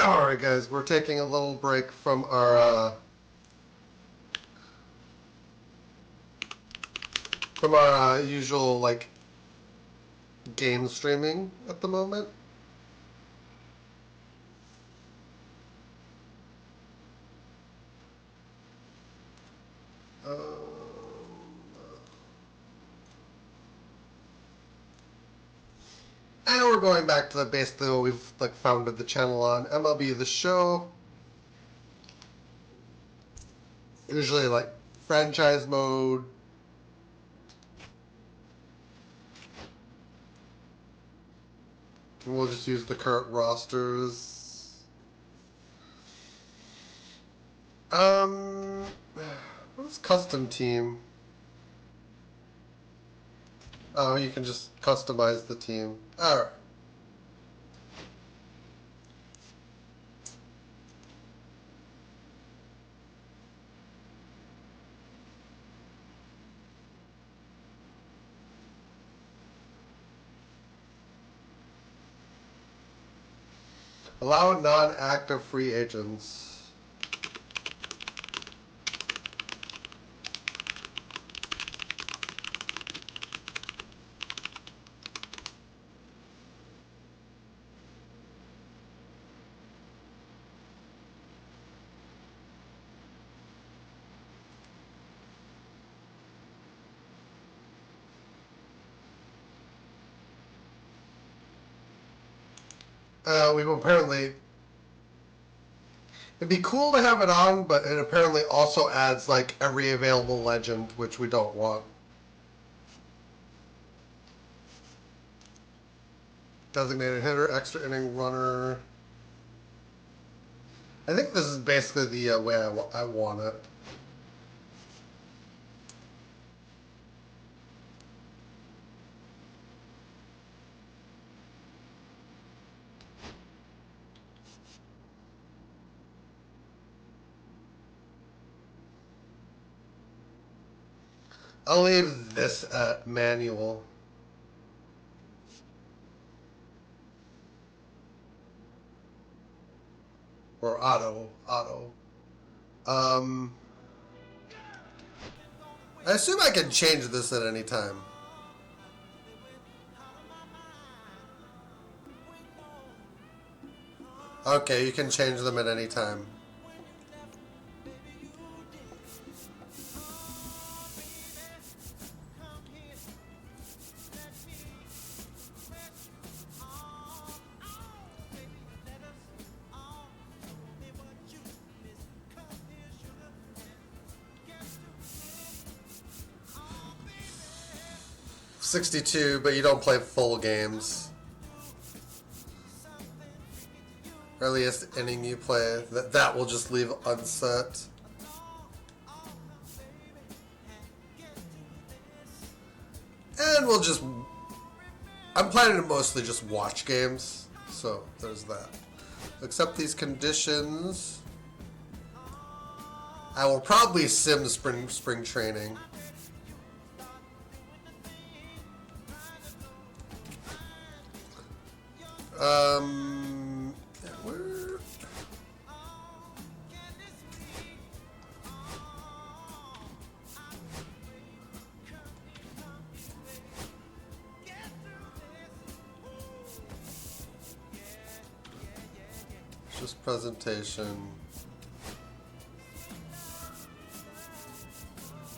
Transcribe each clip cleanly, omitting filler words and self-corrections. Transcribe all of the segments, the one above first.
Alright guys, we're taking a little break from our usual like game streaming at the moment. And we're going back to basically what we've like founded the channel on, MLB The Show. Usually like franchise mode. And we'll just use the current rosters. What's custom team? Oh, you can just customize the team. Alright. Allow non-active free agents. We've apparently... It'd be cool to have it on, but it apparently also adds like every available legend, which we don't want. Designated hitter, extra inning runner. I think this is basically the way I want it. I'll leave this at manual. Or auto. I assume I can change this at any time. Okay, you can change them at any time. $62, but you don't play full games. Earliest inning you play, that will just leave unset. And we'll just... I'm planning to mostly just watch games, so there's that. Accept these conditions. I will probably sim spring training. Where? Just presentation.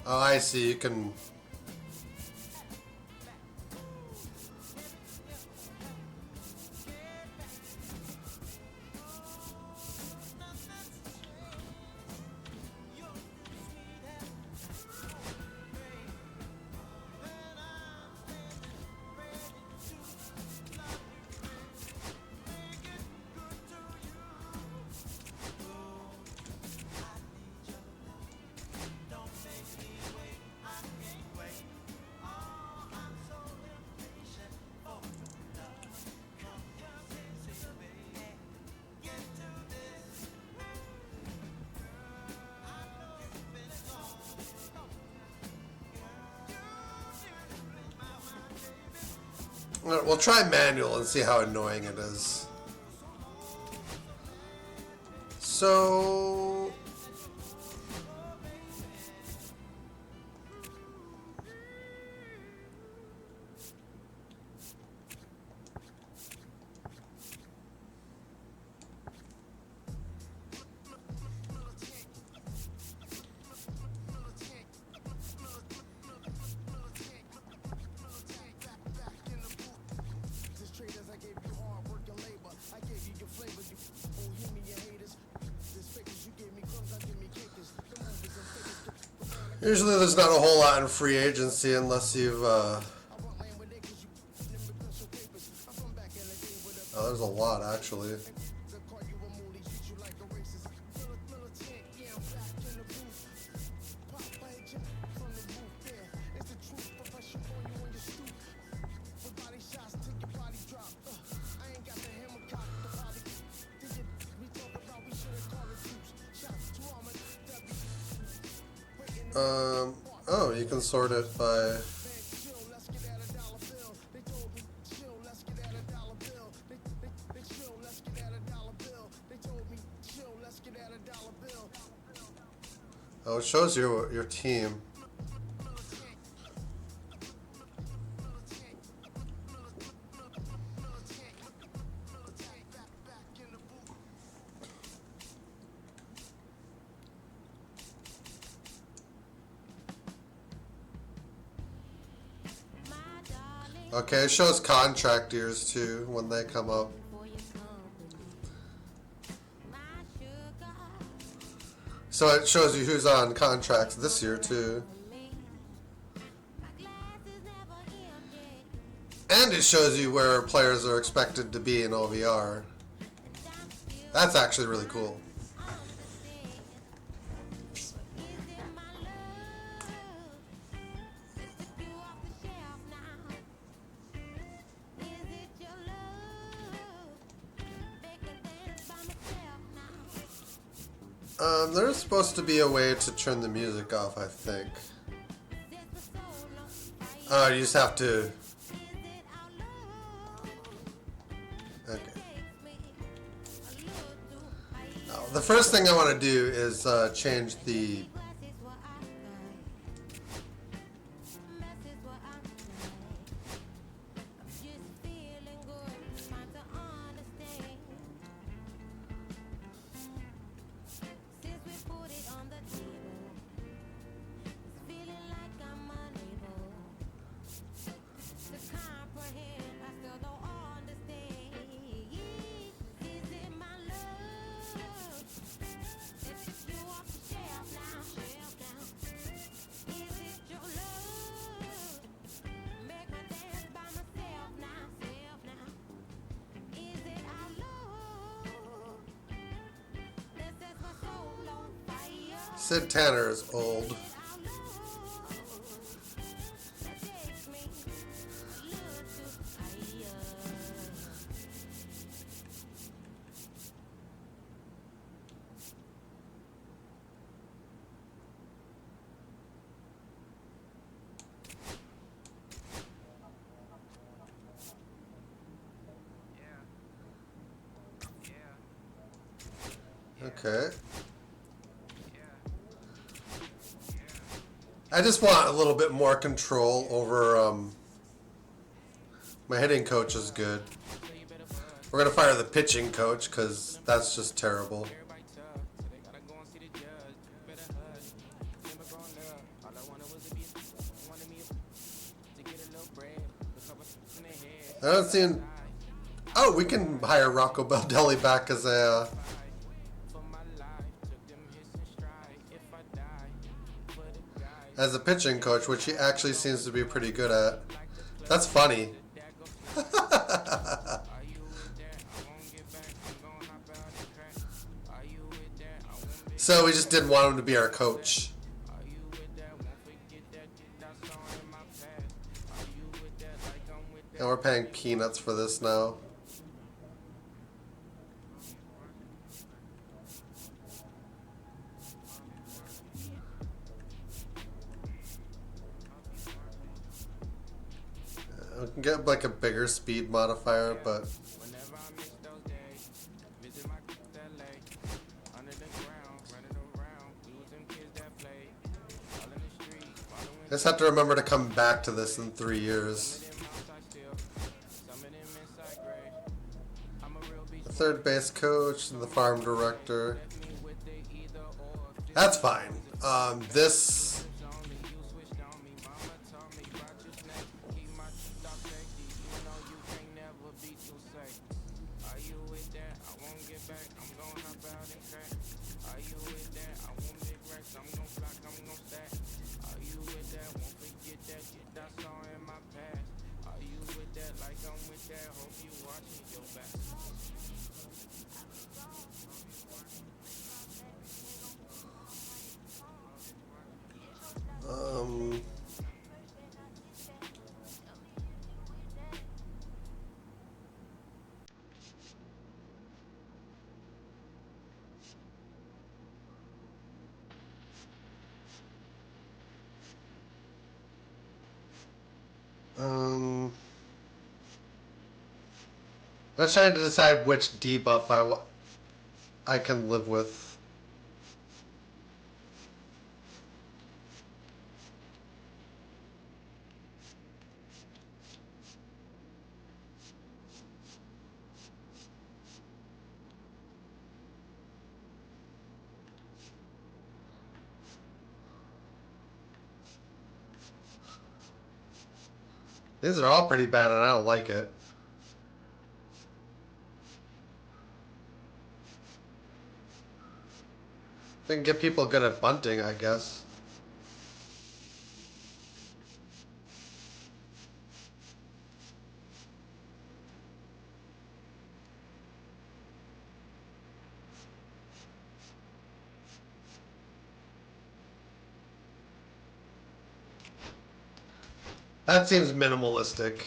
Oh, I see. You can... We'll try manual and see how annoying it is. So usually there's not a whole lot in free agency unless you've oh, there's a lot actually. Oh, you can sort it by. Oh, it shows your team. Okay, it shows contract years too when they come up. So it shows you who's on contracts this year too. And it shows you where players are expected to be in OVR. That's actually really cool. There's supposed to be a way to turn the music off, I think. You just have to... Okay. Now, the first thing I want to do is change the... Sid Tanner is old. Okay. I just want a little bit more control over my hitting coach is good. We're gonna fire the pitching coach because that's just terrible. I don't see. Oh, we can hire Rocco Baldelli back as a. As a pitching coach, which he actually seems to be pretty good at. That's funny. So we just didn't want him to be our coach. And we're paying peanuts for this now. We can get like a bigger speed modifier, but I just have to remember to come back to this in 3 years. The third base coach and the farm director. That's fine. This... I'm trying to decide which debuff I can live with. These are all pretty bad and I don't like it. They can get people good at bunting, I guess. That seems minimalistic.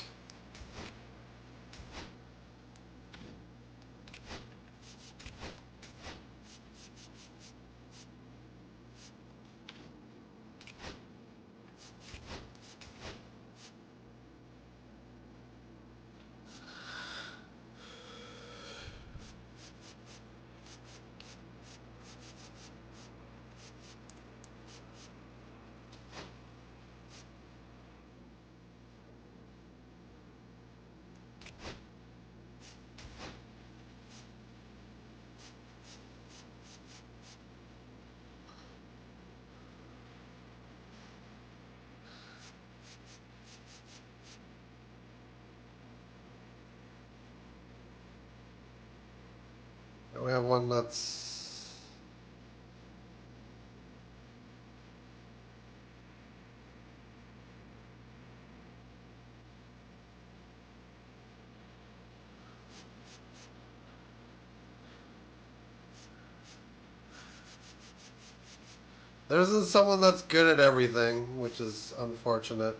We have one that's... There isn't someone that's good at everything, which is unfortunate.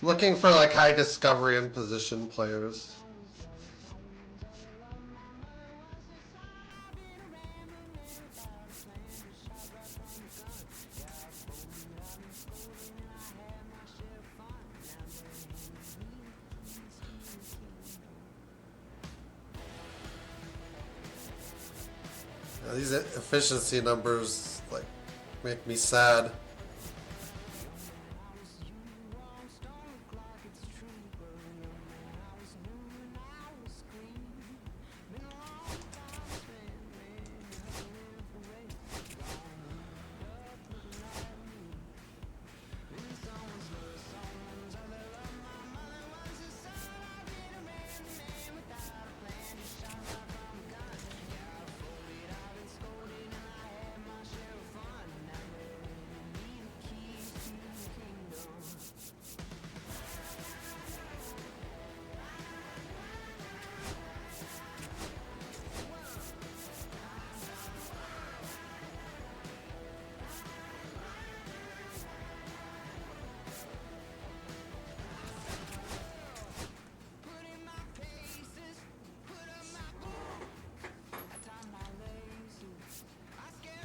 Looking for like high discovery and position players. Yeah, these efficiency numbers like make me sad.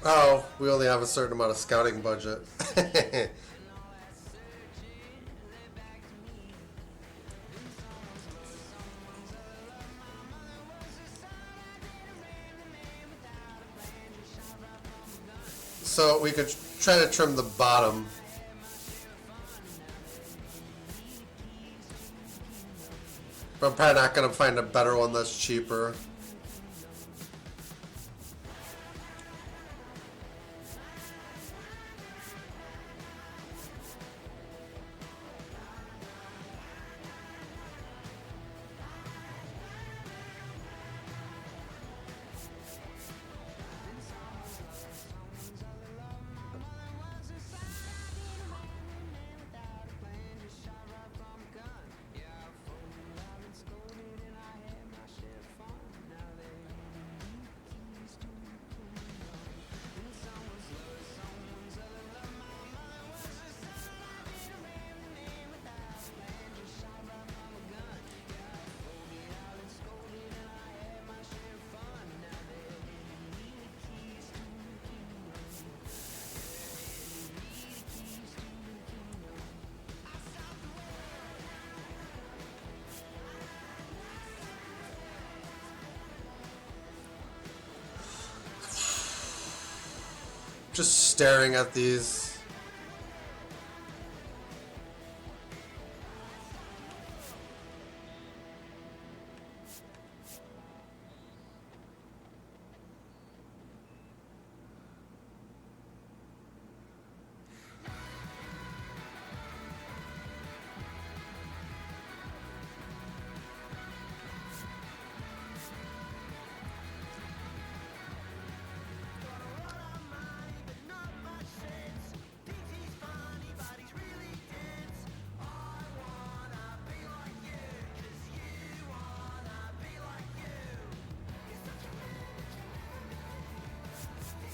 Oh, we only have a certain amount of scouting budget. So we could try to trim the bottom. But I'm probably not going to find a better one that's cheaper. Just staring at these.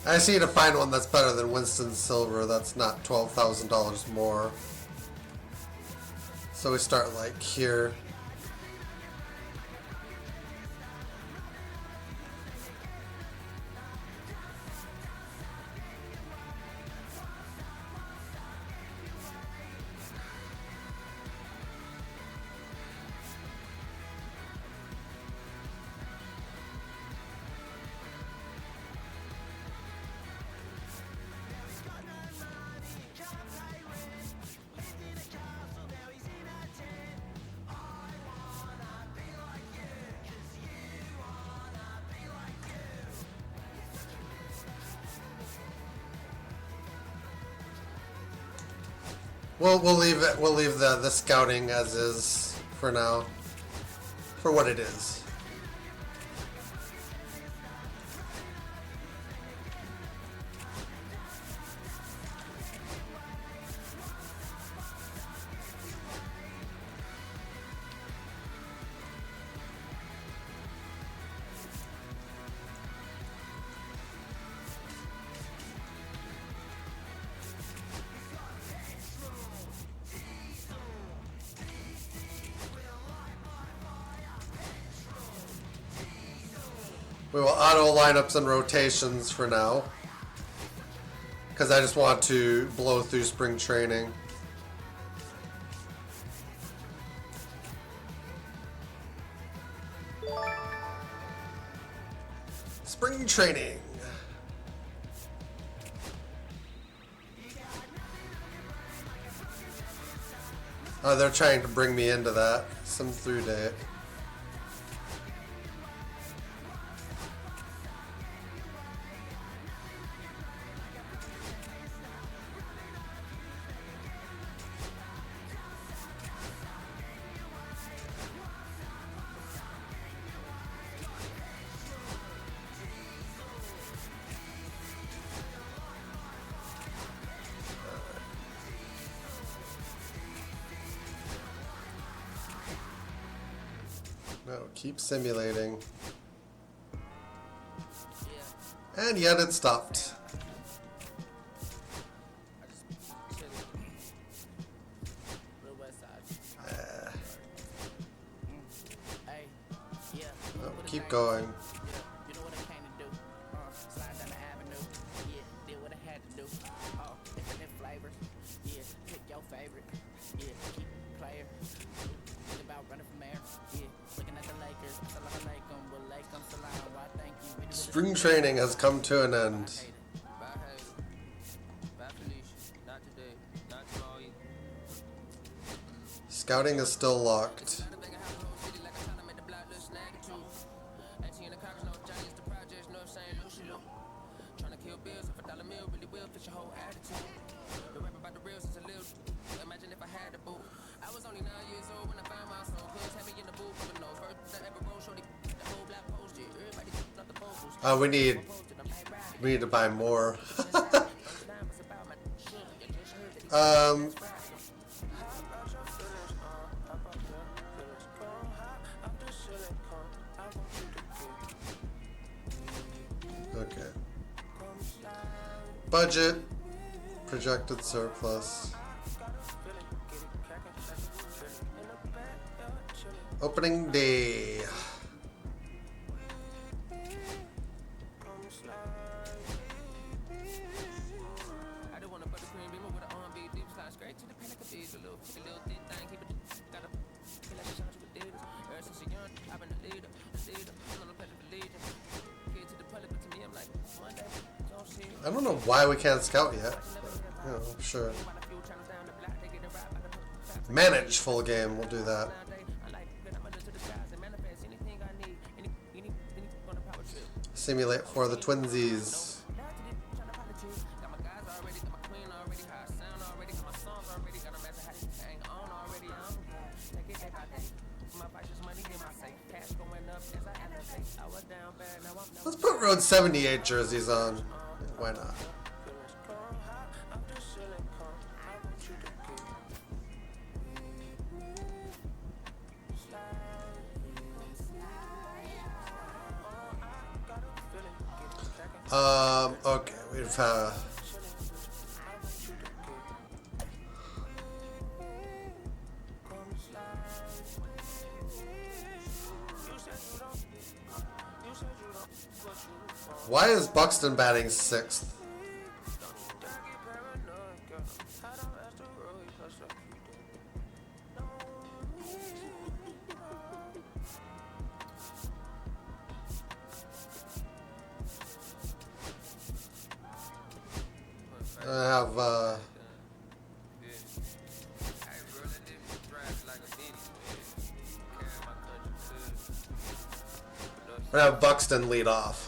I just need to find one that's better than Winston Silver. That's not $12,000 more. So we start like here. We'll leave it. We'll leave the scouting as is for now, for what it is. We will auto lineups and rotations for now, because I just want to blow through spring training. Spring training. Oh, they're trying to bring me into that. Some through date. No, keep simulating. And yet it stopped. Oh, keep going. Spring training has come to an end. Scouting is still locked. We need to buy more. Okay. Budget, projected surplus. Opening day. I don't know why we can't scout yet. You know, sure. Manage full game, we'll do that. Simulate for the twinsies. Let's put Road 78 jerseys on. Why not? Okay, we've why is Buxton batting 6th? I have Buxton lead off.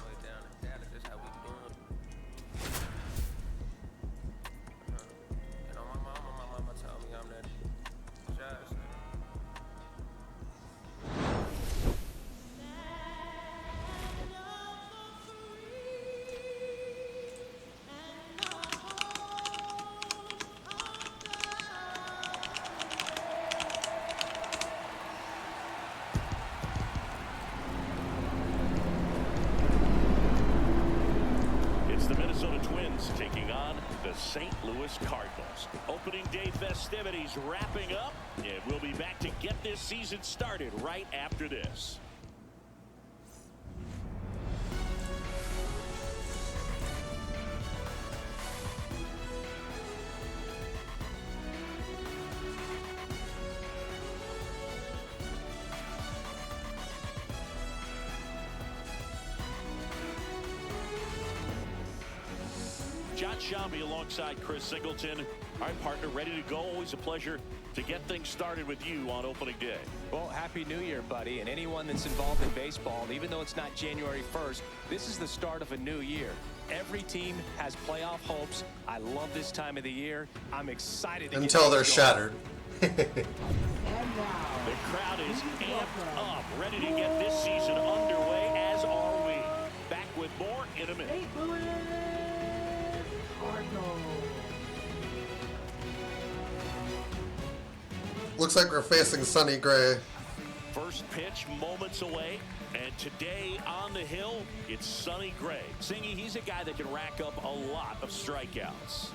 Taking on the St. Louis Cardinals. Opening day festivities wrapping up, and we'll be back to get this season started right after this. John Shambi alongside Chris Singleton. All right, partner, ready to go. Always a pleasure to get things started with you on opening day. Well, happy New Year, buddy. And anyone that's involved in baseball, even though it's not January 1st, this is the start of a new year. Every team has playoff hopes. I love this time of the year. I'm excited to until they're shattered. The crowd is amped up, ready to get this season underway, as are we. Back with more in a minute. Looks like we're facing Sonny Gray. First pitch moments away, and today on the hill, it's Sonny Gray. Singy, he's a guy that can rack up a lot of strikeouts.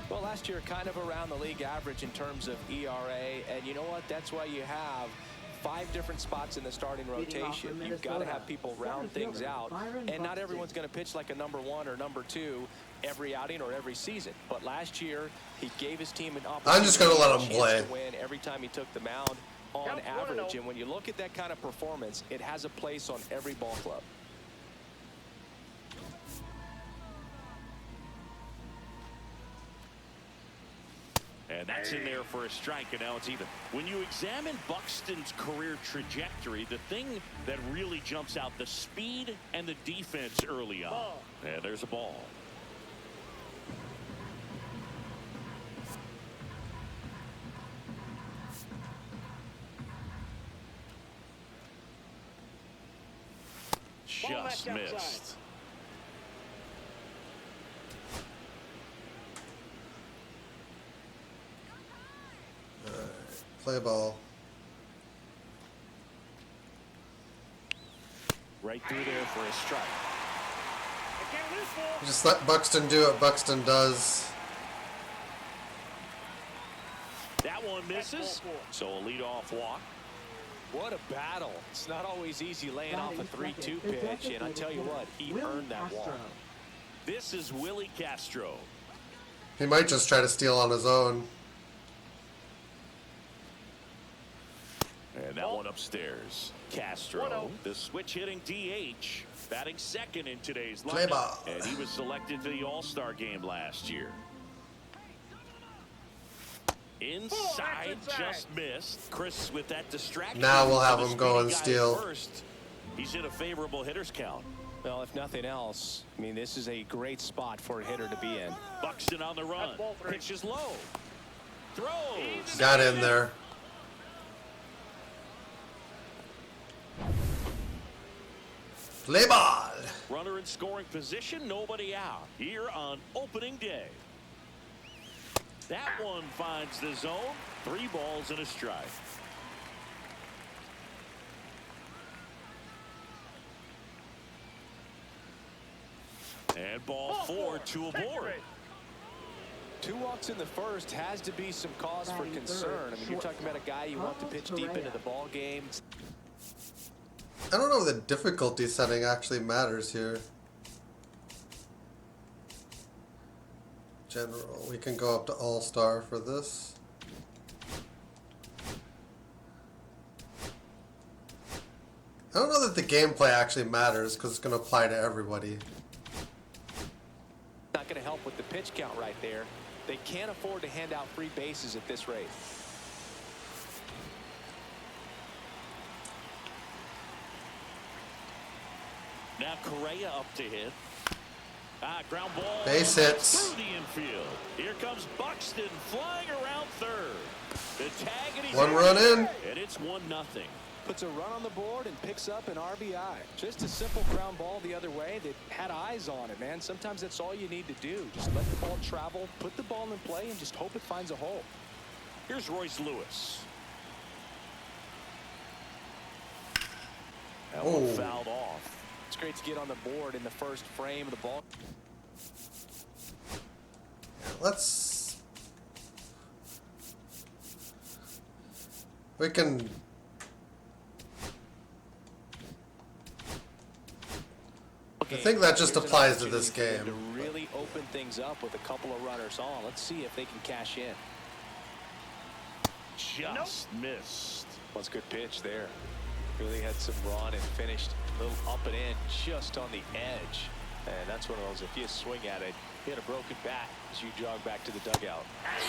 Well, last year kind of around the league average in terms of ERA, and you know what? That's why you have 5 different spots in the starting rotation. You've got to have people round things out, and not everyone's going to pitch like a number 1 or number 2 every outing or every season. But last year, he gave his team an opportunity. I'm just going to let him play. To win every time he took the mound on average. And when you look at that kind of performance, it has a place on every ball club. And that's in there for a strike, and now it's even. When you examine Buxton's career trajectory, the thing that really jumps out, the speed and the defense early on. And there's a ball. Just missed. Play ball. Right through there for a strike. Just let Buxton do what Buxton does. That one misses. So a leadoff walk. What a battle. It's not always easy laying off a 3-2 pitch, and I tell you what, he earned that walk. This is Willie Castro. He might just try to steal on his own. And that one upstairs. Castro, the switch hitting DH, batting second in today's lineup. And he was selected to the All-Star game last year. Inside, just missed. Chris with that distraction. Now we'll have him go and steal. First. He's in a favorable hitter's count. Well, if nothing else, I mean, this is a great spot for a hitter to be in. Buxton on the run. Pitches low. Throws. Got in there. Play ball. Runner in scoring position, nobody out here on opening day. That one finds the zone. 3 balls and a strike. And ball 4, 2 aboard. 2 walks in the first has to be some cause for concern. I mean, you're talking about a guy you want to pitch deep into the ball game. I don't know if the difficulty setting actually matters here. General, we can go up to All-Star for this. I don't know that the gameplay actually matters because it's going to apply to everybody. Not going to help with the pitch count right there. They can't afford to hand out free bases at this rate. Now Correa up to hit. Ground ball. Base hits. Through the infield. Here comes Buxton flying around third. The tag, and he's 1 run in. And it's 1-0. Puts a run on the board and picks up an RBI. Just a simple ground ball the other way that had eyes on it, man. Sometimes that's all you need to do. Just let the ball travel, put the ball in play, and just hope it finds a hole. Here's Royce Lewis. That one fouled off. It's great to get on the board in the first frame of the ball. We can. I think that just applies to this game. To really open things up with a couple of runners on. Let's see if they can cash in. Just missed. Well, it's a good pitch there. Really had some run and finished a little up and in just on the edge. And that's one of those, if you swing at it, hit a broken bat as you jog back to the dugout.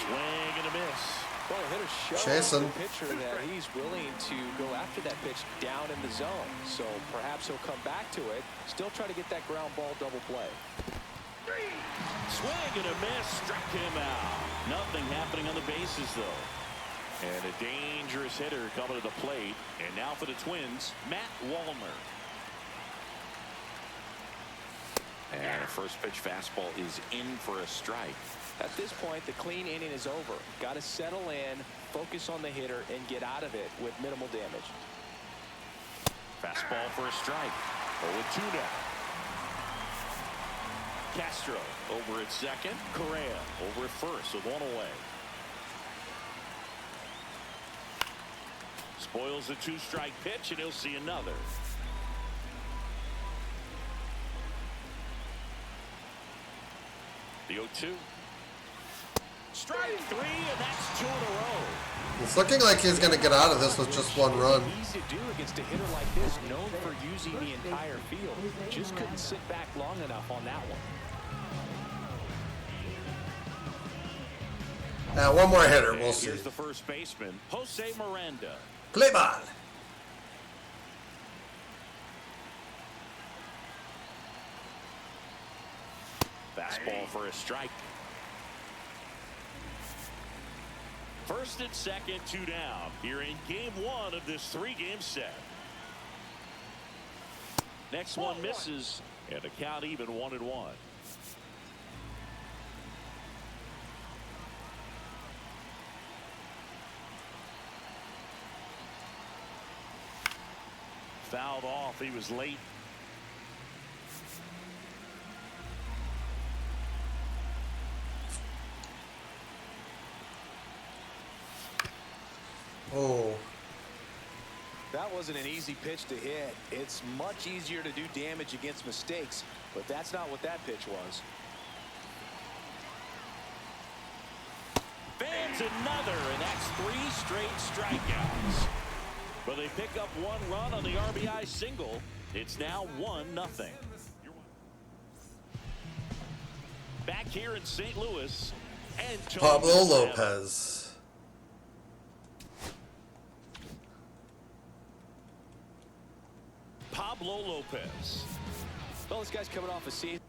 Swing and a miss. Well, the hitter shows the pitcher that he's willing to go after that pitch down in the zone. So perhaps he'll come back to it, still try to get that ground ball double play. Swing and a miss, struck him out. Nothing happening on the bases, though. And a dangerous hitter coming to the plate. And now for the Twins, Matt Wallner. And a first pitch fastball is in for a strike. At this point, the clean inning is over. Got to settle in, focus on the hitter, and get out of it with minimal damage. Fastball for a strike. 0-2 now. Castro over at second. Correa over at first with 1 away. Boyle's a 2-strike pitch, and he'll see another. The 0-2. Strike 3, and that's 2 in a row. It's looking like he's going to get out of this with just one run. Easy to do against a hitter like this, known for using the entire field. Just couldn't sit back long enough on that one. Now, one more hitter. We'll see. Here's the first baseman, Jose Miranda. Play ball. Fastball for a strike. First and second, 2 down. Here in game 1 of this 3-game set. Next one misses, and the count even 1-1. Fouled off. He was late. Oh. That wasn't an easy pitch to hit. It's much easier to do damage against mistakes, but that's not what that pitch was. Fans another, and that's 3 straight strikeouts. But they pick up 1 run on the RBI single. It's now 1-0. Back here in St. Louis, and Pablo Lopez. Pablo Lopez. Well, this guy's coming off a season.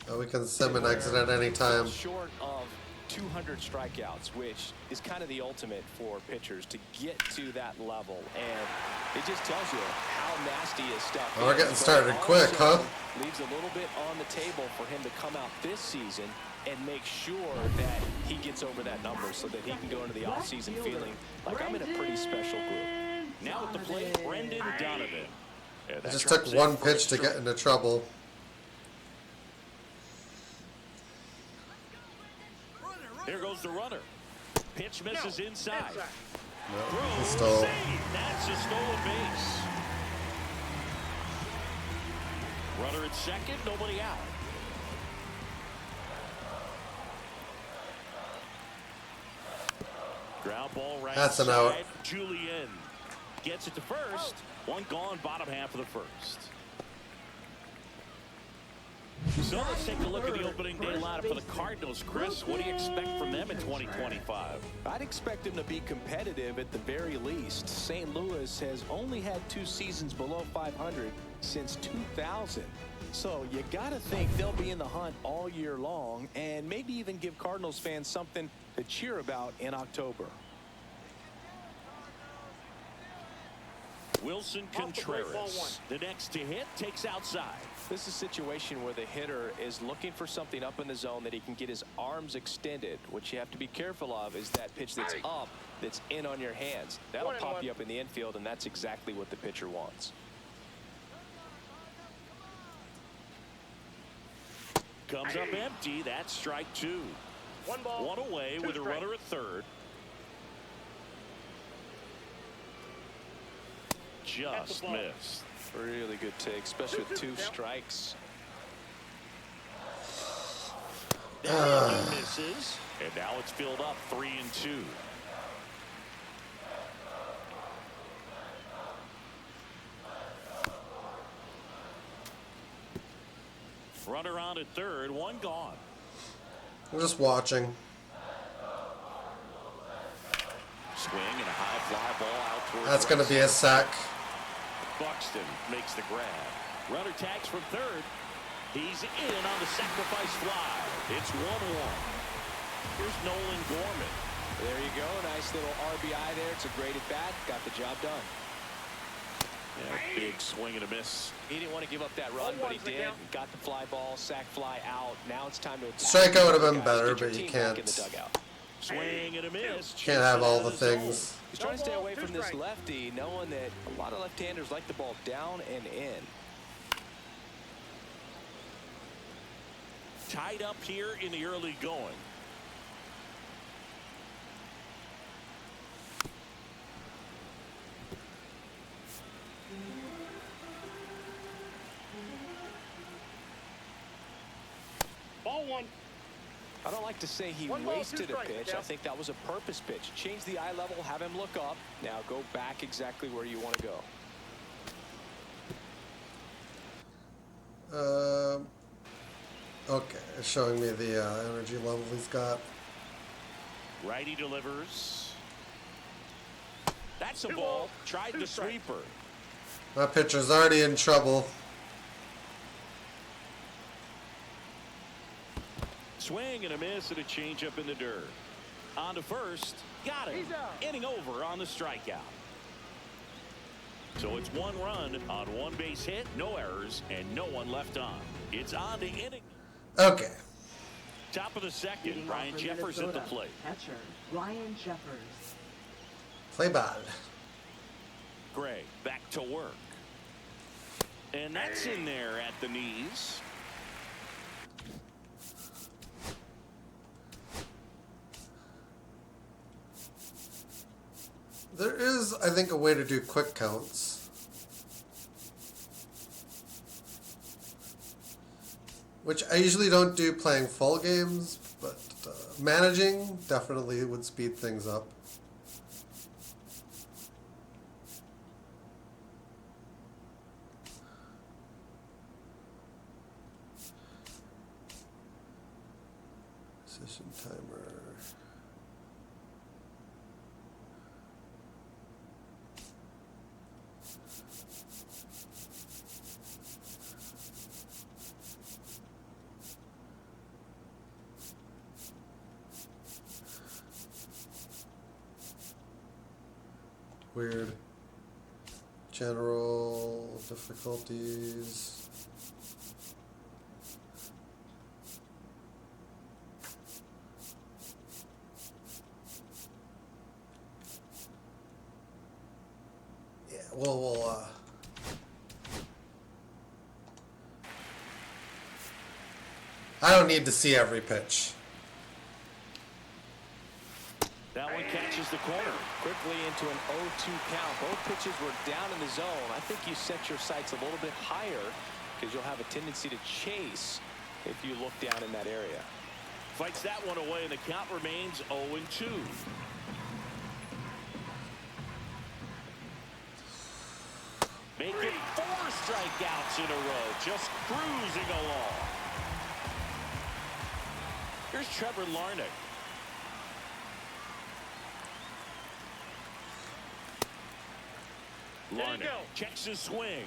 Oh, we can sim and exit at any time. Short of 200 strikeouts, which is kind of the ultimate for pitchers to get to that level, and it just tells you how nasty his stuff is. Oh, we're getting started quick, huh? Leaves a little bit on the table for him to come out this season and make sure that he gets over that number so that he can go into the offseason feeling like I'm in a pretty special group. Now at the plate, Brendan Donovan. It just took one pitch to get into trouble. There goes the runner. Pitch misses inside. No, he Throw, stole. save. That's a stolen base. Runner at second, nobody out. Ground ball right That's an out. side. Julian gets it to first. One gone, bottom half of the first. So let's take a look at the opening day lineup for the Cardinals. Chris, what do you expect from them in 2025? I'd expect them to be competitive at the very least. St. Louis has only had 2 seasons below 500 since 2000. So you got to think they'll be in the hunt all year long and maybe even give Cardinals fans something to cheer about in October. Wilson Contreras, the next to hit, takes outside. This is a situation where the hitter is looking for something up in the zone that he can get his arms extended. What you have to be careful of is that pitch that's up, that's in on your hands. That'll pop you up in the infield, and that's exactly what the pitcher wants. Comes up empty. That's strike 2. 1 ball, 1 away 2 with a strikes. runner at third. Just missed. Really good take, especially with 2 strikes. Misses. And now it's filled up 3-2. Runner on at third, 1 gone. I'm just watching. Swing and a high fly ball out towards That's going to right be a center. sack. Buxton makes the grab. Runner tags from third. He's in on the sacrifice fly. It's 1-1. Here's Nolan Gorman. There you go. Nice little RBI there. It's a great at bat. Got the job done. Yeah, big swing and a miss. He didn't want to give up that run, but he did. Got the fly ball, sack fly out. Now it's time to attack. Strikeout would have been Guys, better, get your but you team back in can't. the dugout. Swing and a miss. Can't have all the things. He's trying to stay away from this lefty, knowing that a lot of left-handers like the ball down and in. Tied up here in the early going. I don't like to say he wasted a pitch. I think that was a purpose pitch. Change the eye level, have him look up. Now go back exactly where you want to go. Okay, it's showing me the energy level he's got. Righty delivers. That's a ball. Tried the sweeper. My pitcher's already in trouble. Swing and a miss and a changeup in the dirt. On to first. Got it. Inning over on the strikeout. So it's 1 run on 1 base hit, no errors, and no one left on. It's on to inning. Okay. Top of the second, Ryan Jeffers at the plate. Catcher, Ryan Jeffers. Play ball. Gray back to work. And that's in there at the knees. There is, I think, a way to do quick counts. Which I usually don't do playing full games, but managing definitely would speed things up. Session timer. Weird. General difficulties. Yeah, we'll I don't need to see every pitch. That one catches the corner quickly into an 0-2 count. Both pitches were down in the zone. I think you set your sights a little bit higher because you'll have a tendency to chase if you look down in that area. Fights that one away, and the count remains 0-2. Make it 4 strikeouts in a row, just cruising along. Here's Trevor Larnach. Larnach checks his swing.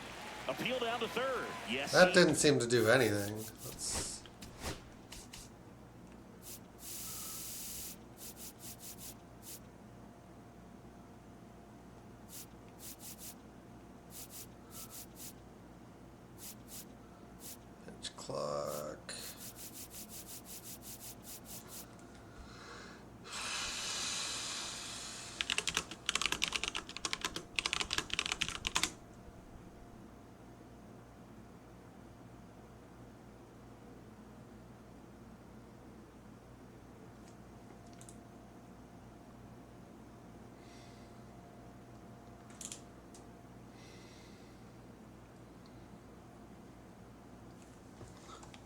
Appeal down to third. Yes. That didn't seem to do anything. That's... Pitch clock.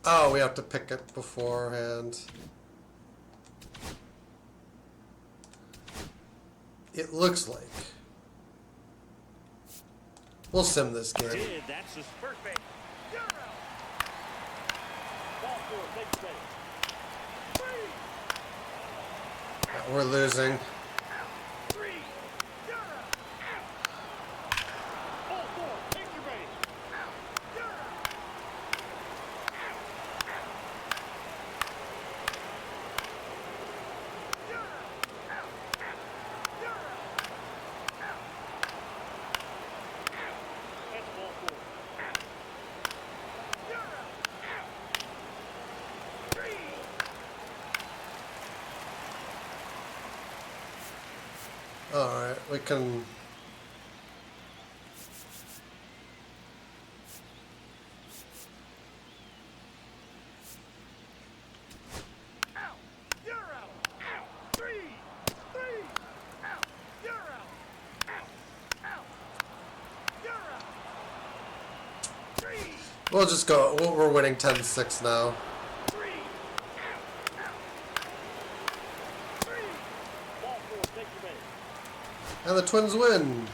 Oh, we have to pick it beforehand. It looks like. We'll sim this game. That's his first base. Ball 4, big base. We're losing. Alright, we can... We'll just go. We're winning 10-6 now. And the Twins win.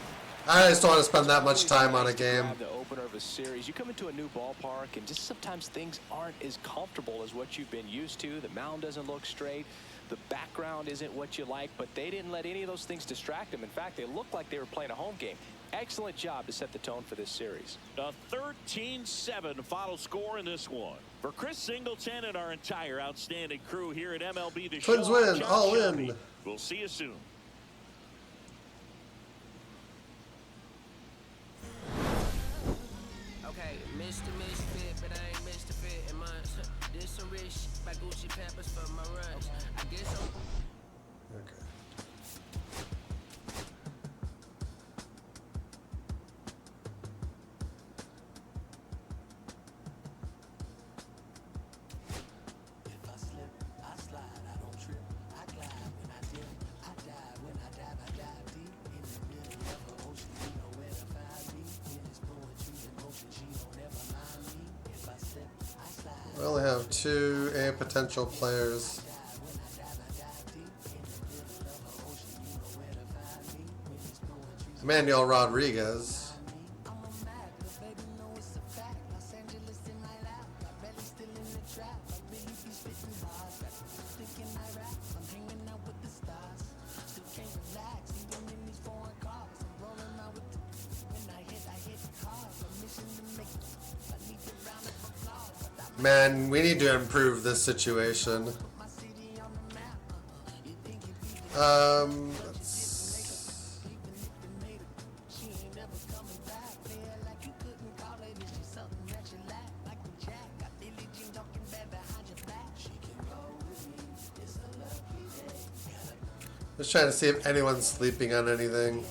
I just don't want to spend that much time on a game. The opener of a series, you come into a new ballpark, and just sometimes things aren't as comfortable as what you've been used to. The mound doesn't look straight. The background isn't what you like, but they didn't let any of those things distract them. In fact, they looked like they were playing a home game. Excellent job to set the tone for this series. A 13-7 final score in this one. For Chris Singleton and our entire outstanding crew here at MLB The Twins Show, win, John all Shelby. in. We'll see you soon. Okay, Mr. Misfit, but I ain't Mr. Fit in mine. This some rich shit by Gucci Pampers for my runs. I guess I'm... Okay. If I slip, I slide, I don't trip. I glide when I dip, I dive when I dive deep. In the middle of an ocean, you know where to find me. When it's poetry in motion, she don't ever mind me. If I slip, I slide. We only have 2 A potential players. Emmanuel Rodriguez. Man, we need to improve this situation. Let's... Just trying to see if anyone's sleeping on anything.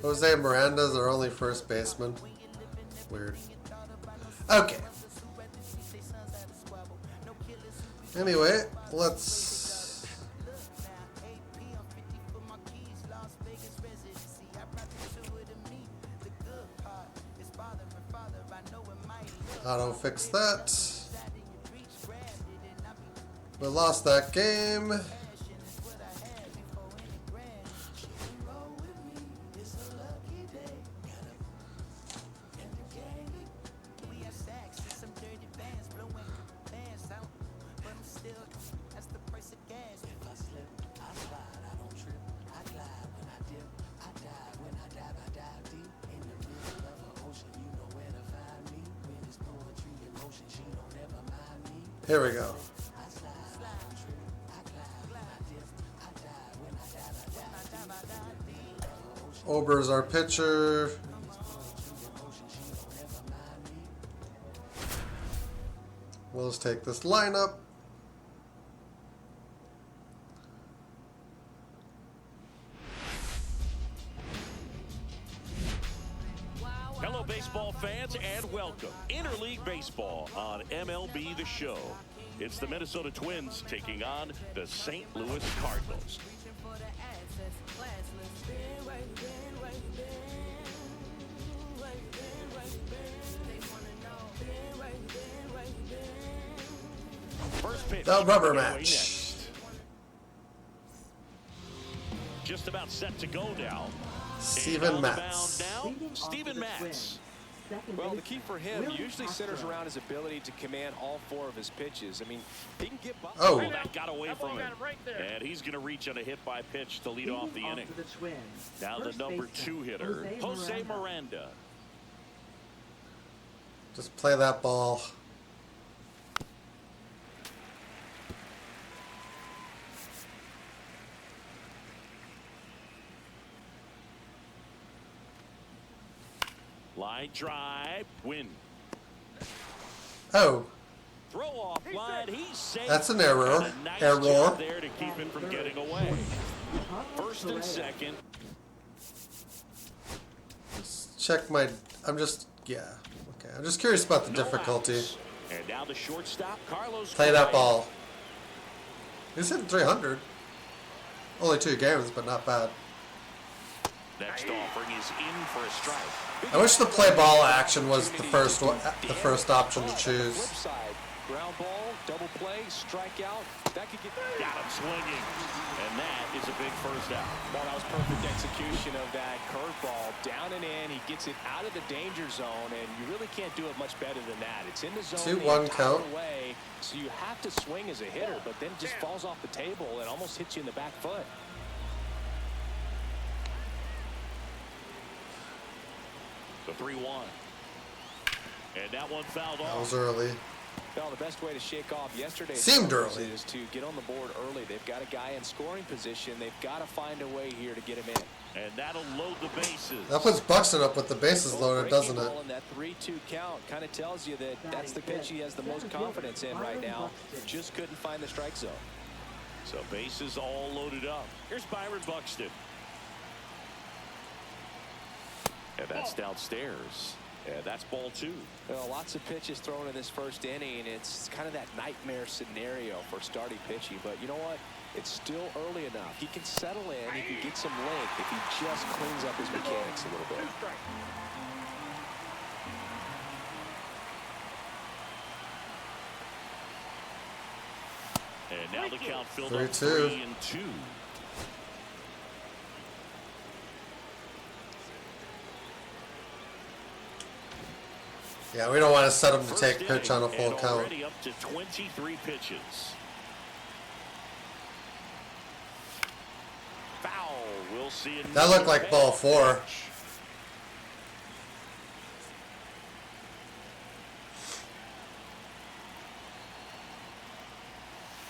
Jose Miranda's our only first baseman. Weird. Okay. Anyway, let's... Auto fix that. We lost that game. Here we go. Ober's our pitcher. We'll just take this lineup. Hello, baseball fans, and welcome. Interleague Baseball on MLB The Show. It's the Minnesota Twins taking on the St. Louis Cardinals. First pitch. The rubber underway match. next. Just about set to go now. Steven And on the Matz. mound now, Steven Matz. Well, the key for him usually centers around his ability to command all 4 of his pitches. I mean, he can get by. Oh. That got away from him. And he's going to reach on a hit by pitch to lead off the inning. Now the number 2 hitter, Jose Miranda. Just play that ball. Line drive, win. Oh. Throw off line. He's safe. That's an error. And a nice Error. job there to keep it from getting away. First and second. Check my. I'm just. Yeah. Okay. I'm just curious about the difficulty. Outs. And now the shortstop, Carlos. Play that ball. He's hitting 300. Only 2 games, but not bad. Next offering is in for a strike. I wish the play ball action was the first one, the first option to choose. Flip side, ground ball, double play, strikeout. That could get. Got him swinging. And that is a big first out. Well, that was perfect execution of that curveball. Down and in, he gets it out of the danger zone, and you really can't do it much better than that. It's in the zone 2-1 count. way, so you have to swing as a hitter, but then it just falls off the table and almost hits you in the back foot. The 3-1. And that one fouled That off. was early. Well, the best way to shake off yesterday's Seemed numbers early. is to get on the board early. They've got a guy in scoring position. They've got to find a way here to get him in. And that'll load the bases. That puts Buxton up with the bases loaded, doesn't it? And that 3-2 count kind of tells you that that's the pitch he has the most confidence in right now. Just couldn't find the strike zone. So bases all loaded up. Here's Byron Buxton. And that's downstairs. And that's ball 2. Well, lots of pitches thrown in this first inning. It's kind of that nightmare scenario for starting pitching. But you know what? It's still early enough. He can settle in. He can get some length if he just cleans up his mechanics a little bit. And now the count filled up 3-2. 3-2. Yeah, we don't want to set him to First take pitch on a inning, full and count. already up to 23 pitches. Foul. We'll see. That looked like ball 4.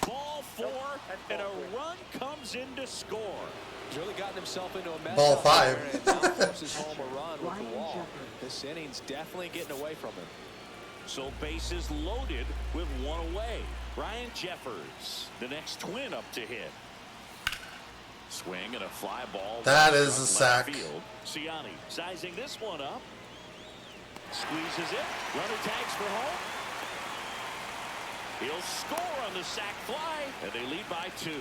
Ball 4, and a run comes in to score. He's really gotten himself into a mess. Ball out 5. there, and now forces home a run with the wall. This inning's definitely getting away from him. So bases loaded with 1 away. Ryan Jeffers, the next twin up to hit. Swing and a fly ball. That is a left sack. field. Ciani sizing this one up. Squeezes it. Runner tags for home. He'll score on the sac fly, and they lead by 2.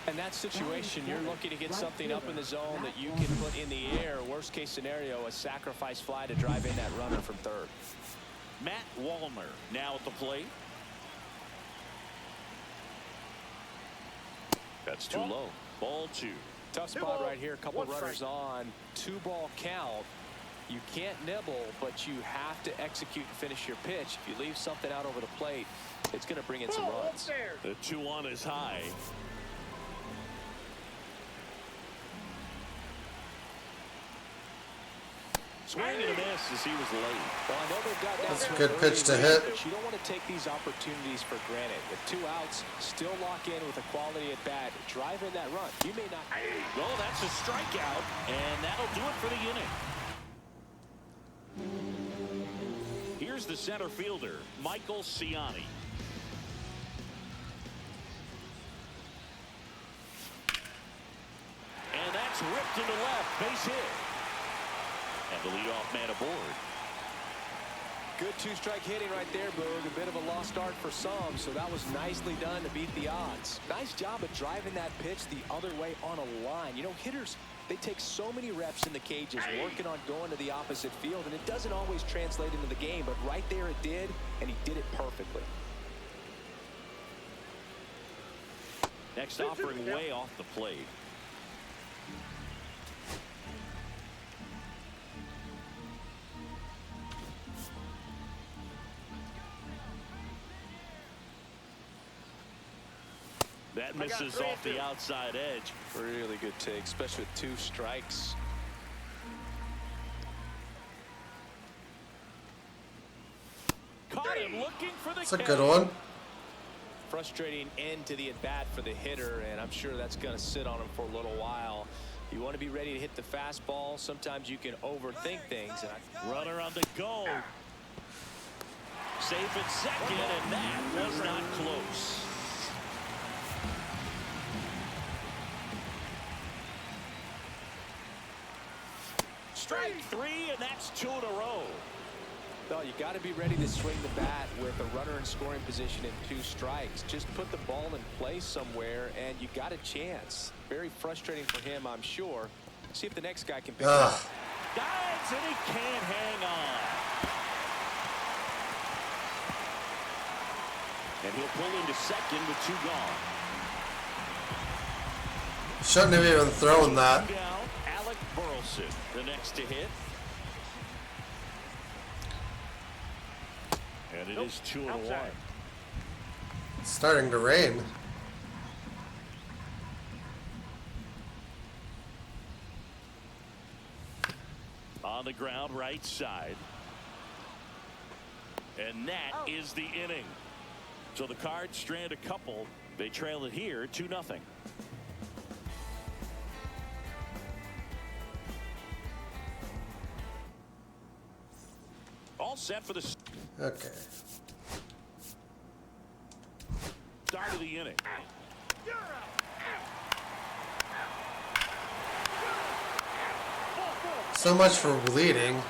In that situation, you're looking to get something up in the zone that you can put in the air. Worst case scenario, a sacrifice fly to drive in that runner from third. Matt Wallner now at the plate. That's too low. Ball 2. Tough spot right here. A couple runners on. 2-ball count. You can't nibble, but you have to execute and finish your pitch. If you leave something out over the plate, it's going to bring in some runs. The 2-1 is high. Swing and a miss as he was late. Well, I know they've got That's down a to good an pitch to early hit. lead, but you don't want to take these opportunities for granted. With 2 outs, still lock in with a quality at bat. Drive in that run. You may not. Well, that's a strikeout, and that'll do it for the inning. Here's the center fielder, Michael Ciani. And that's ripped into left, base hit. And the leadoff man aboard. Good 2-strike hitting right there, Boog. A bit of a lost start for some, so that was nicely done to beat the odds. Nice job of driving that pitch the other way on a line. You know, hitters, they take so many reps in the cages working on going to the opposite field, and it doesn't always translate into the game, but right there it did, and he did it perfectly. Next offering way off the plate. That misses off the outside edge. Really good take, especially with 2 strikes. Caught him looking for the That's a catch. good one. Frustrating end to the at-bat for the hitter, and I'm sure that's going to sit on him for a little while. You want to be ready to hit the fastball. Sometimes you can overthink things. Runner on the go. Safe at second, and that was not close. Strike three, and that's 2 in a row. Well, you got to be ready to swing the bat with a runner in scoring position and 2 strikes. Just put the ball in place somewhere, and you got a chance. Very frustrating for him, I'm sure. See if the next guy can pick it up. Dives, and he can't hang on. And he'll pull into second with 2 gone. Shouldn't have even thrown that. Down, Alec Burleson, the next to hit. And it is 2-1. It's starting to rain. On the ground, right side. And that is the inning. So the Cards strand a couple. They trail it here 2-0. All set for the Okay. start of the inning. So much for bleeding.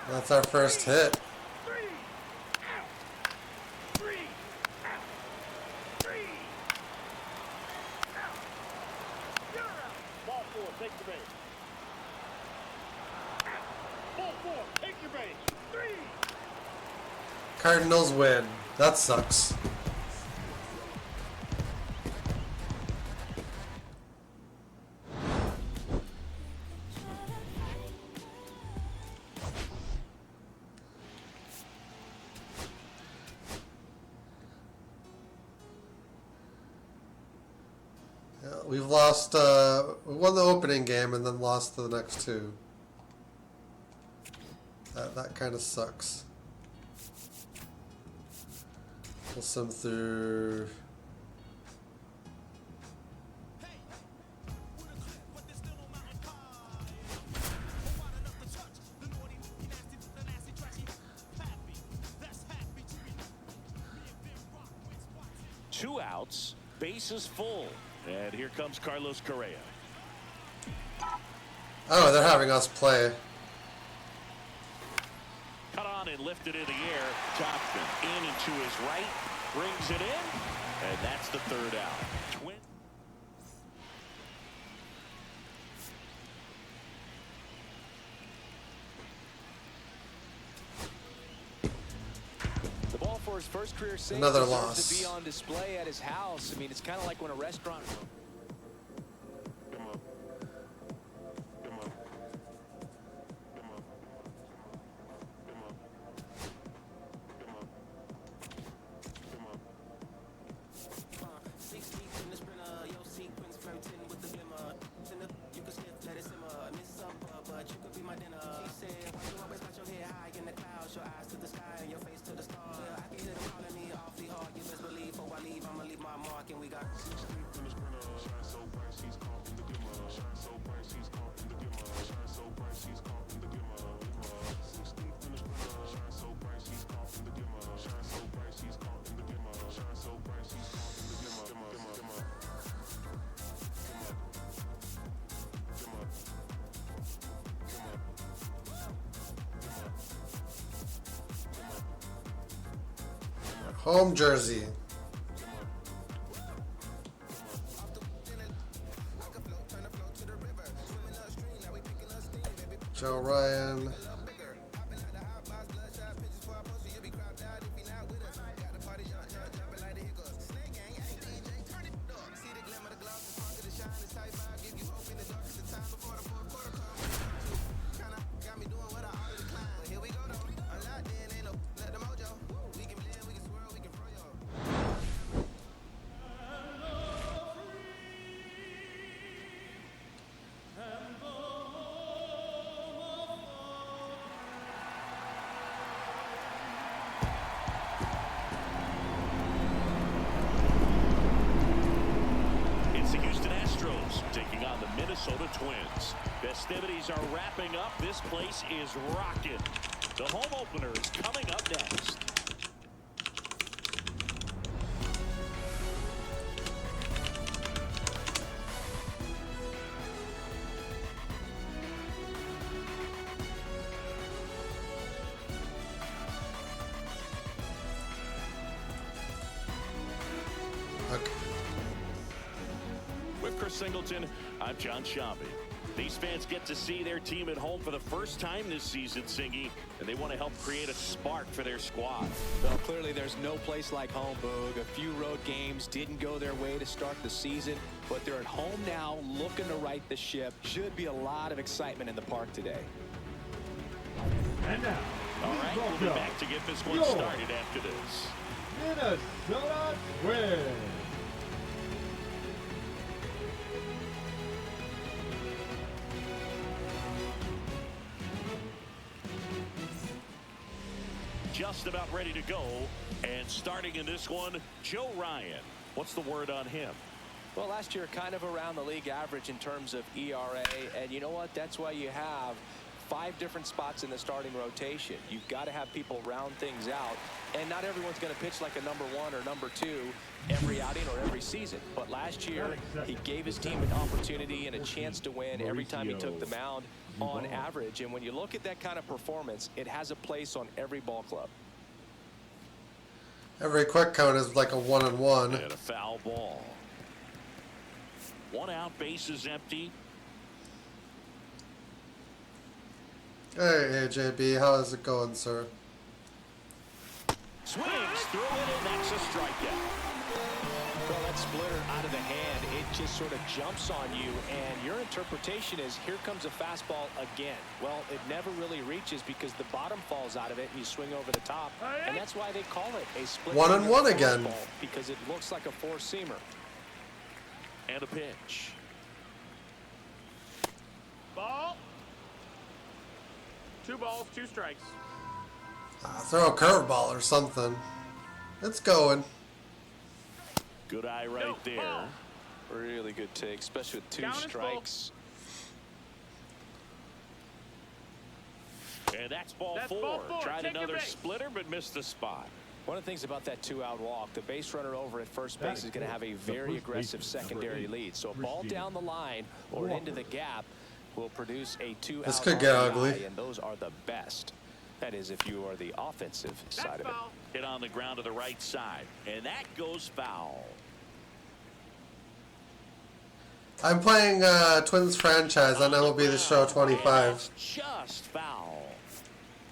That's our first hit. Ball 4, take the base. Ball 4, take your base. 3. Cardinals win. That sucks. We've lost, we won the opening game and then lost the next 2. That kind of sucks. We'll sim through. Two outs, bases full. And here comes Carlos Correa. Oh, they're having us play. Cut on and lifted in the air. Topman in and to his right. Brings it in. And that's the 3rd out. The ball for his first career save Another deserves loss. to be on display at his house. I mean, it's kind of like when a restaurant. Home jersey. Joe Ryan. Minnesota Twins. Festivities are wrapping up. This place is rocking. The home opener is coming up next. With Chris Singleton, I'm John Shambi. These fans get to see their team at home for the first time this season, Singy, and they want to help create a spark for their squad. Well, clearly there's no place like home, Boog. A few road games didn't go their way to start the season, but they're at home now looking to right the ship. Should be a lot of excitement in the park today. And now, All right, we'll be back to get this one started after this. Minnesota Twins. Just about ready to go, and starting in this one, Joe Ryan. What's the word on him? Well, last year kind of around the league average in terms of ERA, and you know what? That's why you have 5 different spots in the starting rotation. You've got to have people round things out, and not everyone's going to pitch like a number 1 or number 2 every outing or every season. But last year, he gave his team an opportunity and a chance to win every time he took the mound on average. And when you look at that kind of performance, it has a place on every ball club. Every quick count is like a 1-on-1. And a foul ball. 1 out, base is empty. Hey, AJB, how is it going, sir? Swings through it, and that's a strikeout. Well, that splitter out of the hand, it just sort of jumps on you, and your interpretation is, here comes a fastball again. Well, it never really reaches because the bottom falls out of it, and you swing over the top, and that's why they call it a split. 1-on-1 again. Because it looks like a four-seamer. And a pitch. Ball. 2 balls, 2 strikes. Throw a curveball or something. It's going. Good eye right there. Ball. Really good take, especially with 2 Count is strikes. And that's ball That's 4. ball 4. Tried Take your another base. splitter, but missed the spot. One of the things about that 2-out walk, the base runner over at first base is going to have a very aggressive secondary lead. So a ball down the line or into the gap will produce a 2-out. This could get RBI, ugly. and those are the best. That is, if you are the offensive side of it. Foul. Hit on the ground to the right side, and that goes foul. I'm playing Twins franchise on MLB The Show 25. Just foul.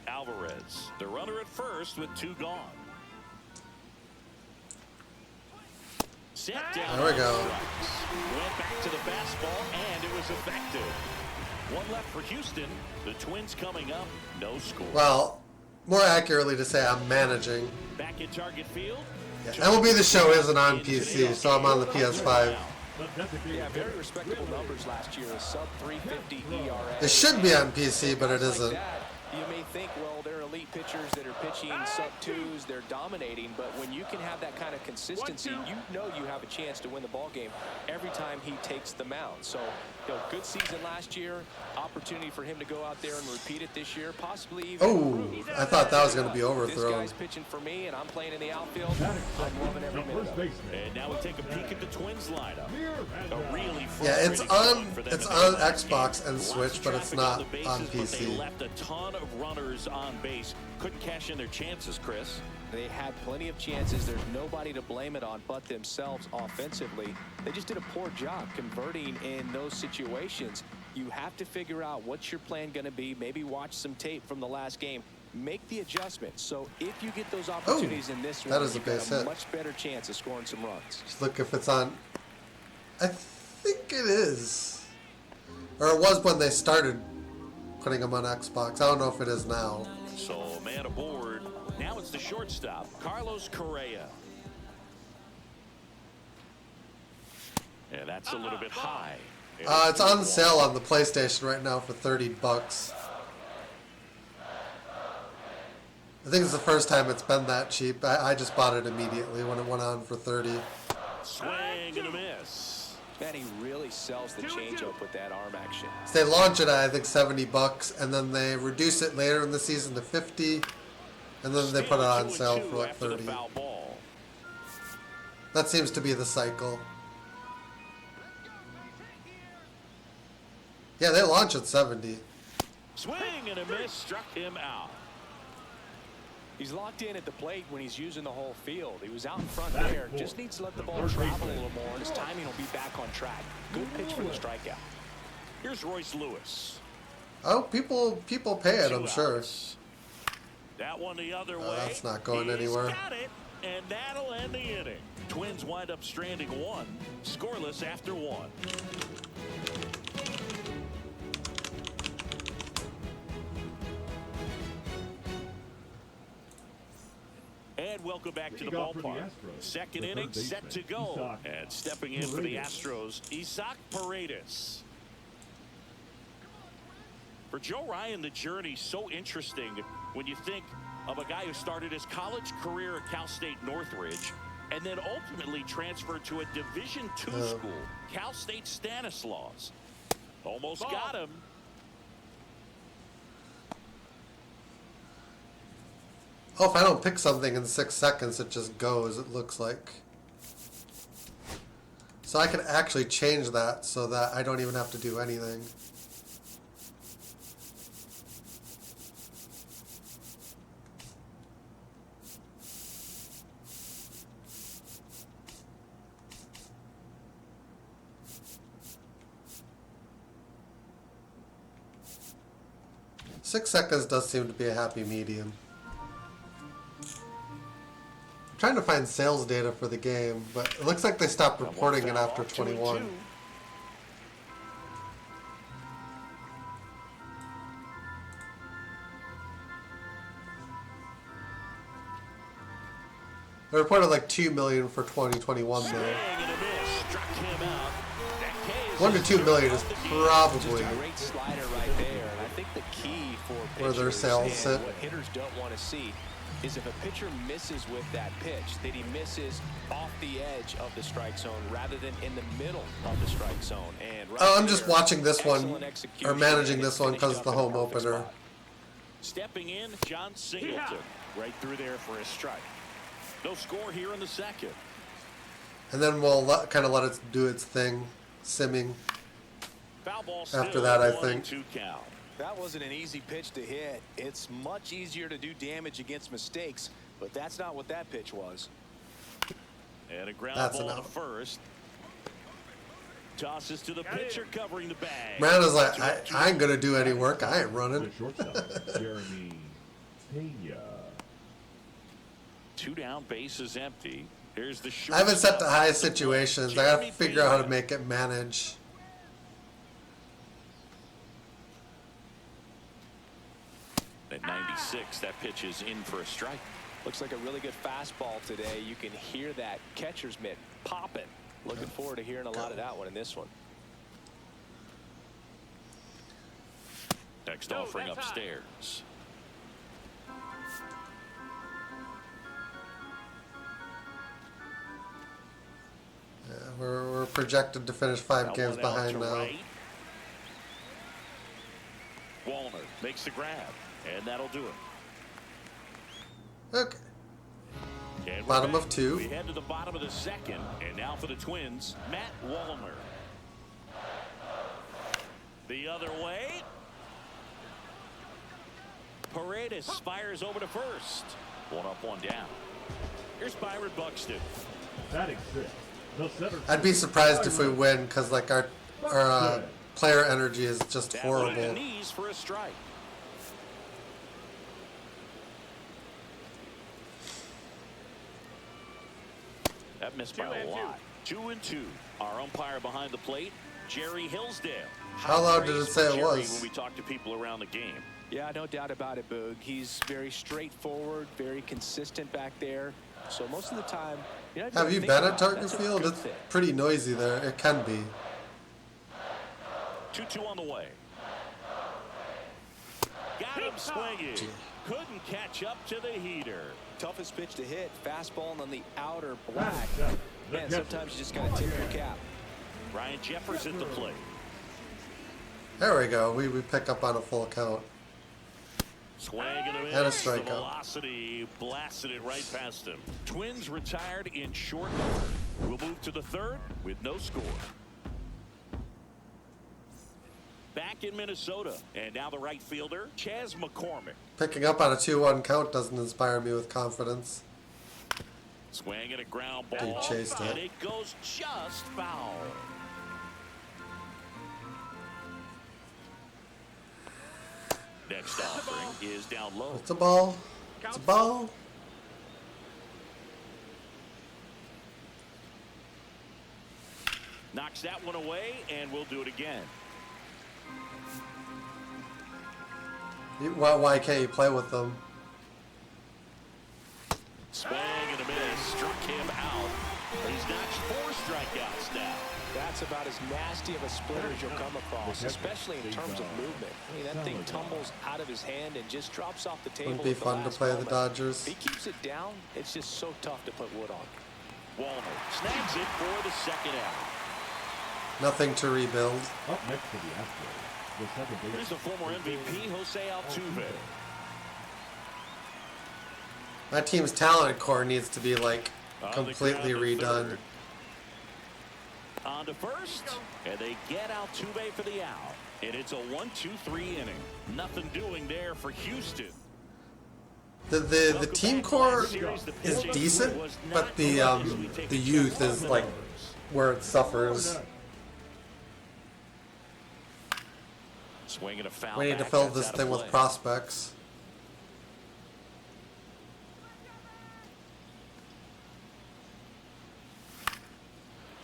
Alvarez, the runner at first with 2 gone. Set down. There we go. Went back to the fastball, and it was effective. 1 left for Houston. The Twins coming up, no score. Well, more accurately to say I'm managing. Back in target field. Yeah, MLB The Show isn't on PC, so I'm on the PS5. Yeah, very respectable numbers last year. A sub 350 ERA. It should be on PC, but it Like isn't. that, you may think, well, they're elite pitchers that are pitching sub-2s, they're dominating, but when you can have that kind of consistency, you know you have a chance to win the ball game every time he takes the mound. So, good season last year, opportunity for him to go out there and repeat it this year, possibly even improve. I thought that was going to be This overthrown. guy's pitching for me, and I'm playing in the outfield. I'm loving every minute of it. And now we take a peek at the Twins lineup. A really Yeah, it's frustrating on one for them it's in on the ninth Xbox and Lots of Switch, but it's traffic not the bases, on but they PC. left a ton of runners on base. Couldn't cash in their chances, Chris. They had plenty of chances. There's nobody to blame it on but themselves offensively. They just did a poor job converting in those situations. You have to figure out what's your plan going to be. Maybe watch some tape from the last game. Make the adjustments. So if you get those opportunities in this that one, is a you've got base a hit. much better chance of scoring some runs. Just look if it's on. I think it is. Or it was when they started putting them on Xbox. I don't know if it is now. So, man aboard. Now it's the shortstop, Carlos Correa. Yeah, that's a little bit high. It's on sale on the PlayStation right now for $30. I think it's the first time it's been that cheap. I just bought it immediately when it went on for $30. Swing and a miss. Man, he really sells the changeup with that arm action. So they launch it at, I think, $70, and then they reduce it later in the season to $50, and then they put it on sale for like $30. That seems to be the cycle. Yeah, they launch at 70. Swing and a miss, struck him out. He's locked in at the plate when he's using the whole field. He was out in front there. Just needs to let the ball travel a little more, and his timing will be back on track. Good pitch for the strikeout. Here's Royce Lewis. Oh, people pay it, I'm sure. That one the other way. That's not going He's anywhere. Got it, and that'll end the inning. Twins wind up stranding one, scoreless after one. And welcome back to the ballpark. Second inning set to go. And stepping in for the Astros, Isaac Paredes. For Joe Ryan, the journey's so interesting when you think of a guy who started his college career at Cal State Northridge and then ultimately transferred to a Division II school, Cal State Stanislaus. Almost got him. Oh, if I don't pick something in 6 seconds, it just goes, it looks like. So I could actually change that so that I don't even have to do anything. Six seconds does seem to be a happy medium. Trying to find sales data for the game, but it looks like they stopped reporting it after 21. They reported like 2 million for 2021 though. 1 to 2 million is probably Great slider right there, and I think the key for where their sales sit. what hitters don't want to see is if a pitcher misses with that pitch, that he misses off the edge of the strike zone rather than in the middle of the strike zone. And right Oh, I'm just there, watching this one, excellent or execution, managing and this one because it's the home finished up in the opener. perfect spot. Stepping in, John Singleton. Right through there for a strike. No score here in the second. And then we'll kind of let it do its thing, simming. Foul ball After that, I 1 and think. 2 count. That wasn't an easy pitch to hit. It's much easier to do damage against mistakes, but that's not what that pitch was. And a ground That's ball to enough. first. Tosses to the pitcher covering the bag. Miranda's like, I ain't gonna do any work. I ain't running. The shortstop, Jeremy Pena. 2 down, bases empty. Here's the I haven't set the shortstop. highest situations. I gotta Jeremy figure out how to Pena. make it manage. At 96, that pitch is in for a strike. Looks like a really good fastball today. You can hear that catcher's mitt popping. Looking forward to hearing a lot of that one in this one. Next offering upstairs. Yeah, we're projected to finish 5 That games one out behind to now. right. Wallner makes the grab, and that'll do it. Okay. And we're Bottom back. of 2. We head to the bottom of the second, and now for the Twins, Matt Wallner. The other way. Paredes fires over to first. 1 up, 1 down. Here's Byron Buxton. Batting 6. The center. I'd be surprised if we win because like our player energy is just That one at the horrible. knees for a strike. That missed by a lot. 2 and 2. Our umpire behind the plate, Jerry Hillsdale. How loud did it say it Jerry was? When we talk to people around the game. Yeah, no doubt about it, Boog. He's very straightforward, very consistent back there. So most of the time, you're not Have really you thinking been at about it. Target That's a Field? good It's thing. pretty noisy there. It can be. 2-2 on the way. Got him swinging. Couldn't catch up to the heater. Toughest pitch to hit, fastball on the outer black. Seven. Man, sometimes you just got to tip your cap. Ryan Jeffers at the plate. There we go. We pick up on a full count. Swing and a miss. And a The strikeout. velocity blasted it right past him. Twins retired in short order. We'll move to the third with no score. Back in Minnesota, and now the right fielder, Chas McCormick. Picking up on a 2-1 count doesn't inspire me with confidence. Swing and a ground He ball, chased and it. it goes just foul. Next offering is down low. It's a ball. It's a ball. Knocks that one away, and we'll do it again. Why can't you play with them? Swing and a miss, struck him out. He's notched 4 strikeouts now. That's about as nasty of a splitter as you'll come across, especially in terms of movement. I mean, that thing tumbles out of his hand and just drops off the table. Wouldn't be at the fun to last play the moment. Dodgers. If he keeps it down, it's just so tough to put wood on. Walner snags it for the second out. Nothing to rebuild. Up next to the Astros, the second baseman. Here's the former MVP, Jose Altuve. My team's talent core needs to be like On the completely ground to redone. third. On to first, and they get Altuve for the out. And it's a 1-2-3 inning. Nothing doing there for Houston. The team core is decent, but the youth is like where it suffers. Swinging a foul. We need to back, fill that's this out of thing with play. prospects.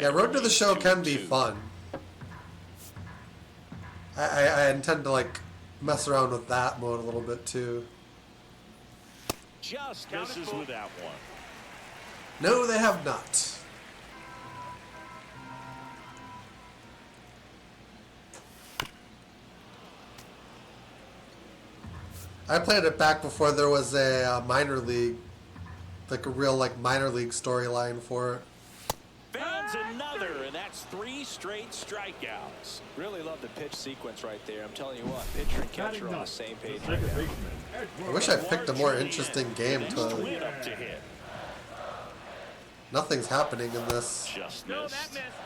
Yeah, Road to the Show can be fun. I intend to like mess around with that mode a little bit too. Just misses with that one. No, they have not. I played it back before there was a minor league, like a real like minor league storyline for it. Fans another, and that's 3 straight strikeouts. Really love the pitch sequence right there. I'm telling you what, pitcher and catcher are on the same page right Second now. baseman, I wish I picked a more interesting game Next to. twin up to hit. Nothing's happening in this. Just No, missed. that missed.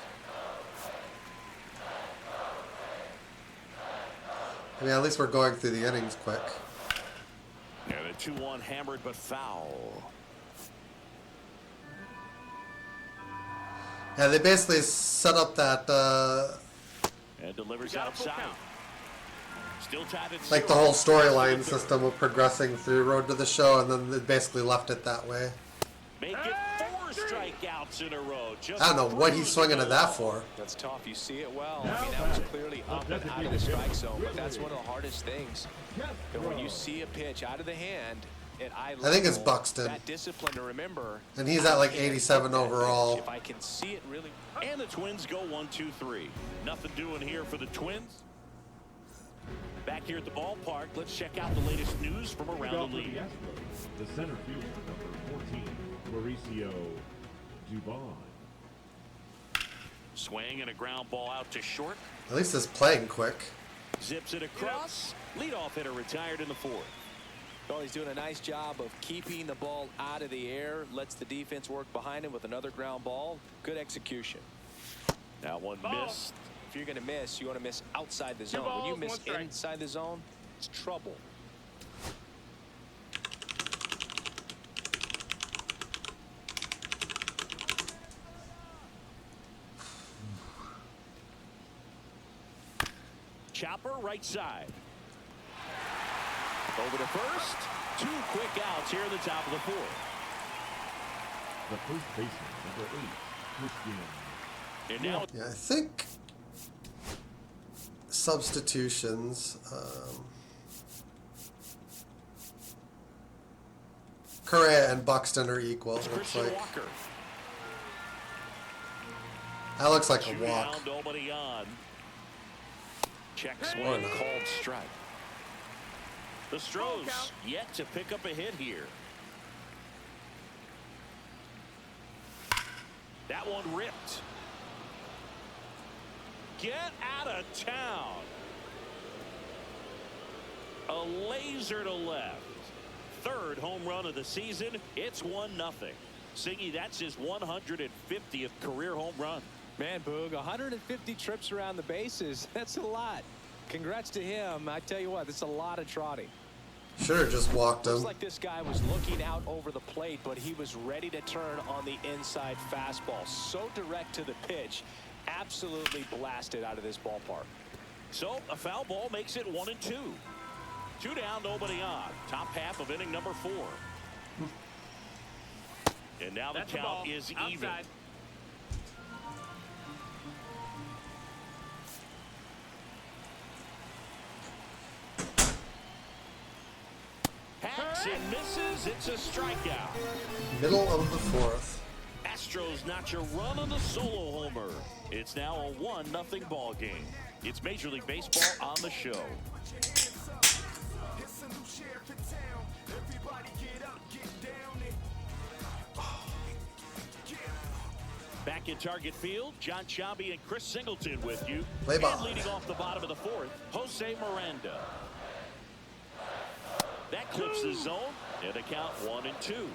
I mean, at least we're going through the innings quick. Yeah, the 2-1 hammered but foul. Yeah, they basically set up that And delivers Got a full outside. count. Still tied at like the 0. whole storyline system of progressing through Road to the Show, and then they basically left it that way. Make it 4 strikeouts in a row. Just I don't know what he's cruising swinging at that along. for. That's tough. You see it well. I mean, that was clearly up and out of the strike zone, but that's one of the hardest things. And when you see a pitch out of the hand at eye level, I think it's Buxton. that discipline to remember. And he's at like I can't 87 take that overall. pitch. If I can see it really. And the Twins go 1-2-3. Nothing doing here for the Twins. Back here at the ballpark, let's check out the latest news from Leading around off the for the league. Astros, the center fielder, number 14, Mauricio Dubon. Swing and a ground ball out to short. At least it's playing quick. Zips it across. Leadoff hitter retired in the 4th. Well, he's doing a nice job of keeping the ball out of the air. Lets the defense work behind him with another ground ball. Good execution. That one Ball. missed. If you're going to miss, you want to miss outside the zone. When you balls, miss 1 strike. inside the zone, it's trouble. Chopper right side. Over to first. 2 quick outs here in the top of the 4th. The first baseman, number 8, Christian. And now Yeah, I think substitutions. Correa and Buxton are equal. it's It looks Christian like Walker. that looks like a Shoot walk. down, nobody on. Check Or swing, not. called strike. The Stros yet to pick up a hit here. That one ripped. get out of town. A laser to left. Third home run of the season. It's 1-0. Siggy, that's his 150th career home run. Man, Boog, 150 trips around the bases. That's a lot. Congrats to him. I tell you what, that's a lot of trotting. Should have just walked him. Looks like this guy was looking out over the plate, but he was ready to turn on the inside fastball. So direct to the pitch. Absolutely blasted out of this ballpark. So a foul ball makes it 1-2. 2 down, nobody on. Top half of inning number 4. And now the That's the count ball. is Outside. even. Hacks and misses. It's a strikeout. Middle of the 4th. Astros notch a run on the solo homer. It's now a 1-0 ball game. It's Major League Baseball on the show. Back in Target Field, John Sciambi and Chris Singleton with you. Play ball. And leading off the bottom of the 4th, Jose Miranda. That clips the zone, and a count 1-2.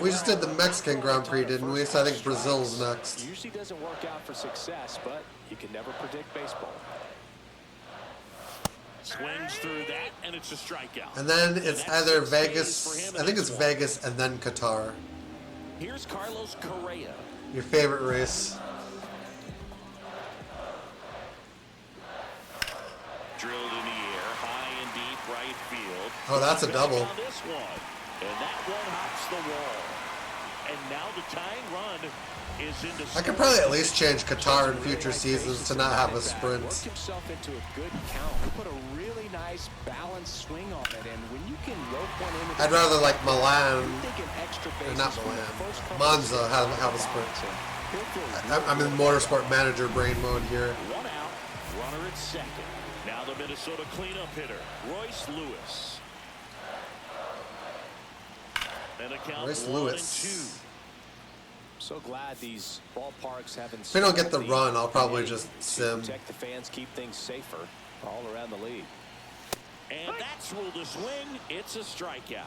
We just did the Mexican Grand Prix, didn't we? So I think Brazil's next. Usually doesn't work out for success, but you can never predict baseball. Swings through that, and it's a strikeout. And then it's either Vegas, I think it's Vegas and then Qatar. Here's Carlos Correa. Your favorite race. Drilled in the air, high and deep right field. Oh, that's a double. On this one, and that one hops the wall. And now the tying run is into. I could probably at least change Qatar in future seasons to not have a sprint. Worked himself into a good count. He put a really nice balanced swing on it, and when you can rope one into I'd rather like Milan, taking extra or bases not from the Milan, first couple Monza of have a sprint. He'll feel I'm in motorsport manager brain mode here. 1 out, runner at second. Now the Minnesota cleanup hitter, Royce Lewis. And a count Royce 1-2. Lewis. so glad these ballparks haven't. If we don't get the run, I'll probably just sim. Protect the fans, keep things safer all around the league. And that's ruled a swing. It's a strikeout.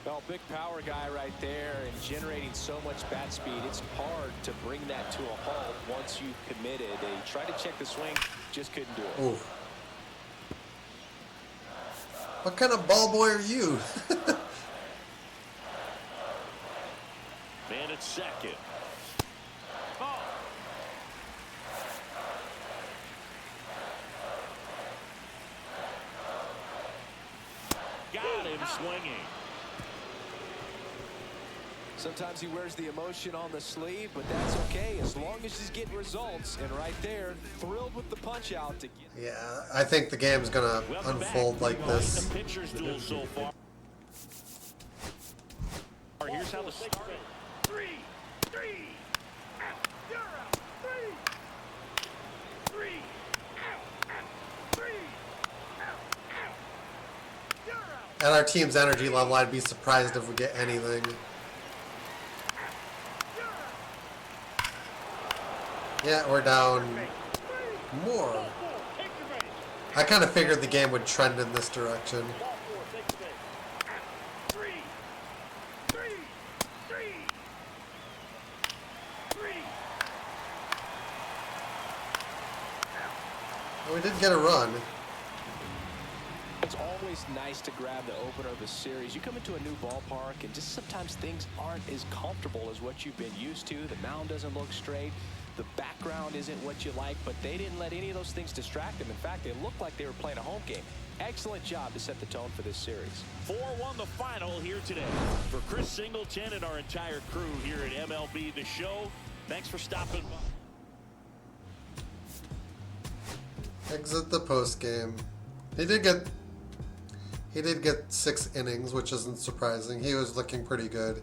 Well, big power guy right there and generating so much bat speed. It's hard to bring that to a halt once you've committed. They tried to check the swing, just couldn't do it. Ooh. What kind of ball boy are you? Man at second. Got him swinging. Sometimes he wears the emotion on the sleeve, but that's okay as long as he's getting results. And right there, thrilled with the punch out to get. Yeah, I think the game's gonna unfold like this. The pitcher's duel so far. Here's how the start. 3, 3, out, you're out, 3, 3, out, 3, out, you're out. At our team's energy level, I'd be surprised if we get anything. Yeah, we're down more. I kind of figured the game would trend in this direction. 3, 3, 3, 3. Well, we did get a run. It's always nice to grab the opener of a series. You come into a new ballpark and just sometimes things aren't as comfortable as what you've been used to. The mound doesn't look straight. The background isn't what you like, but they didn't let any of those things distract them. In fact, they looked like they were playing a home game. Excellent job to set the tone for this series. 4-1 the final here today. For Chris Singleton and our entire crew here at MLB The Show, thanks for stopping by. Exit the post game. He did get 6 innings, which isn't surprising. He was looking pretty good.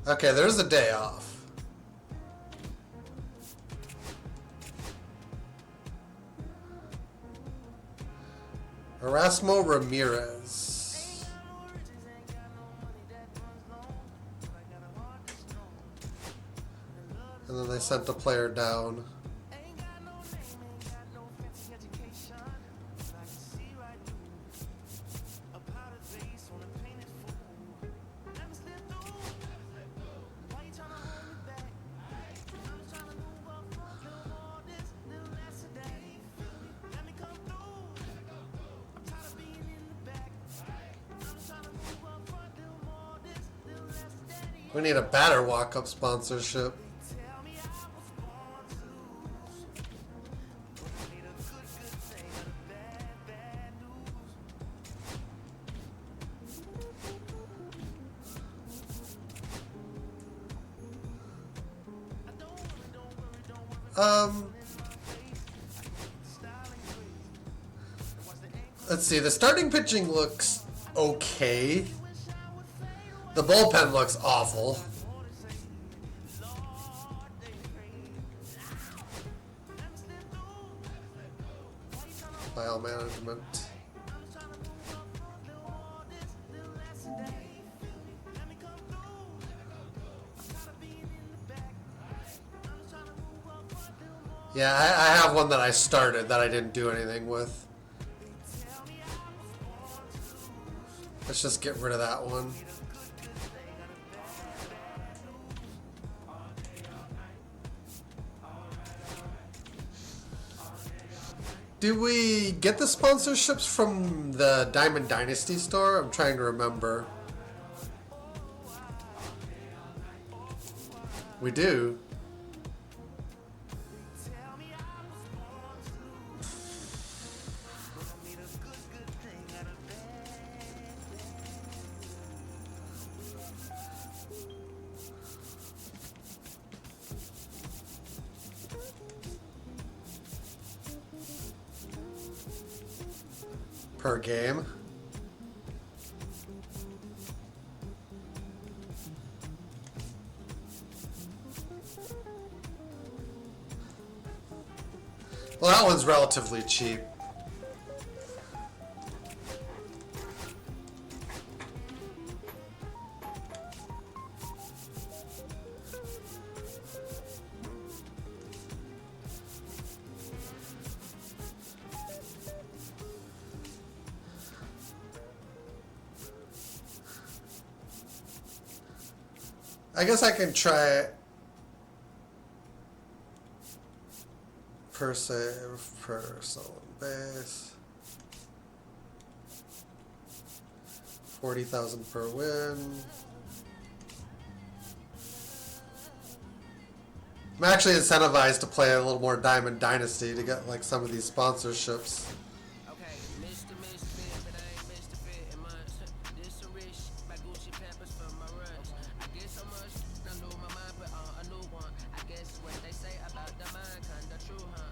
Okay, there's a day off. Erasmo Ramirez. sent a player down. We need a batter walk-up sponsorship. Let's see. The starting pitching looks okay. The bullpen looks awful. File management. Yeah, I have one that I started that I didn't do anything with. Let's just get rid of that one. Do we get the sponsorships from the Diamond Dynasty store? I'm trying to remember. We do. Per game. Well, that one's relatively cheap. I guess I can try it. Per save, per stolen base. 40,000 per win. I'm actually incentivized to play a little more Diamond Dynasty to get like some of these sponsorships. Okay, Mr. Misfit, but I ain't Mr. Fit in mine. This a rich, my Gucci Pampers for my runs. I get so much, I know my mind, but on a new one. I guess what they say about the mind, kinda true, huh?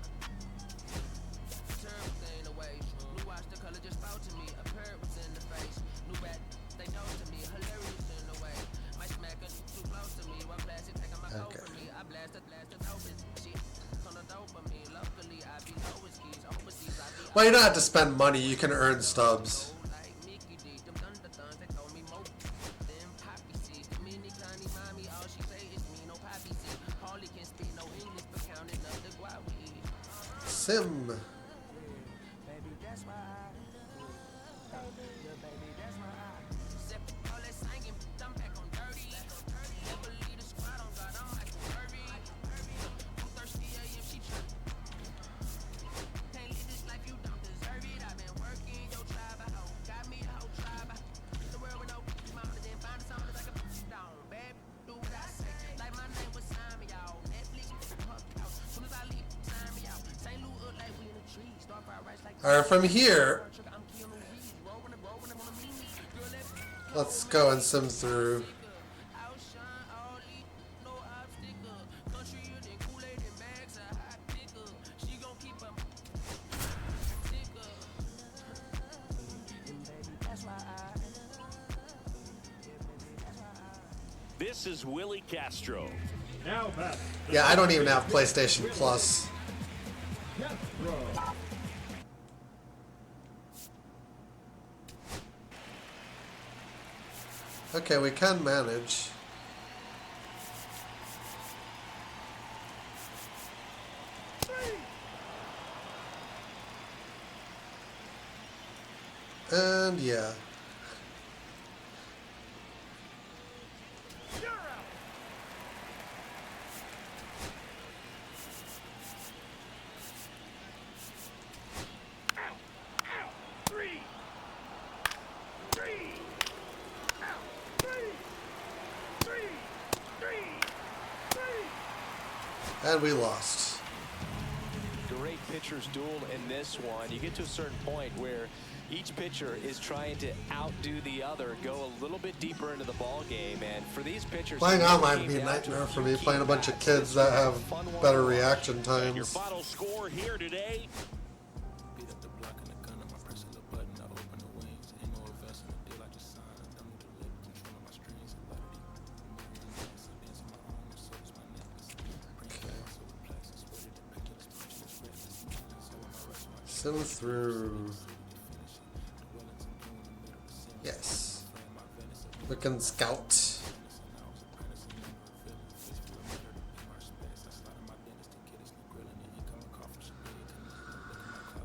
Turn everything away. Blue watch, the color just spoke to me. A bird was in the face. New back, they know to me. Hilarious in the way. My smacker too close to me. One plastic taking my coat from me. I blasted open. Shit, on the dopamine. Locally, I be low as keys. Overseas, I be. Well, you don't have to spend money, you can earn stubs. Like Mickey D, them thunder thuns, they told me more. Them poppy seeds, the mini Connie mommy, all she say is me, no poppy seed. Hardly can speak no English, but counting up the guap we eat. Sim. Baby, that's why yeah, baby, that's why Except all that singing, I'm back on dirty. Never leave the squad on God, I'm like Kirby. I'm thirsty if she try. Can't live this life, you don't deserve it. I've been working your tribe, I hope got me a whole tribe. The world with no mama, then find something that I can put down. Baby, do what I say. Like my name was Simon, y'all. Netflix, fuck out. Soon as I leave, sign me out. St. Louis look like we in the trees. Start fire rice like. Alright, from here, I'm killing weeds. Rolling and rolling, wanna meet me. Girl, that let's go and sim through. outshine all these, no obstacle. Country and Kool-Aid and bags are hot picker. She gon' keep them ticker. This is Willie Castro. Now back. Yeah, I don't even have PlayStation Plus. Castro. Okay, we can manage. And yeah. You're out. Out. Out. 3. 3. Out. 3. 3. 3. 3. And we lost. Great pitchers duel in this one. You get to a certain point where each pitcher is trying to outdo the other, go a little bit deeper into the ball game, and for these pitchers, Playing it online came would be a down to nightmare for few me, key playing a bunch of bats. kids This that was a have fun one better to watch. reaction Your times. final score here today. Beat up the block and the gun on my press of the button. I open the wings. Ain't no invest in the deal I just signed. I don't need to live control of my strings. A lot of these million dance on my own, and so does my necklace. Bring it back so it plaques. It's ready to pick it. It's speechless, reckless. So when I rush my Send through. Yes. We can scout.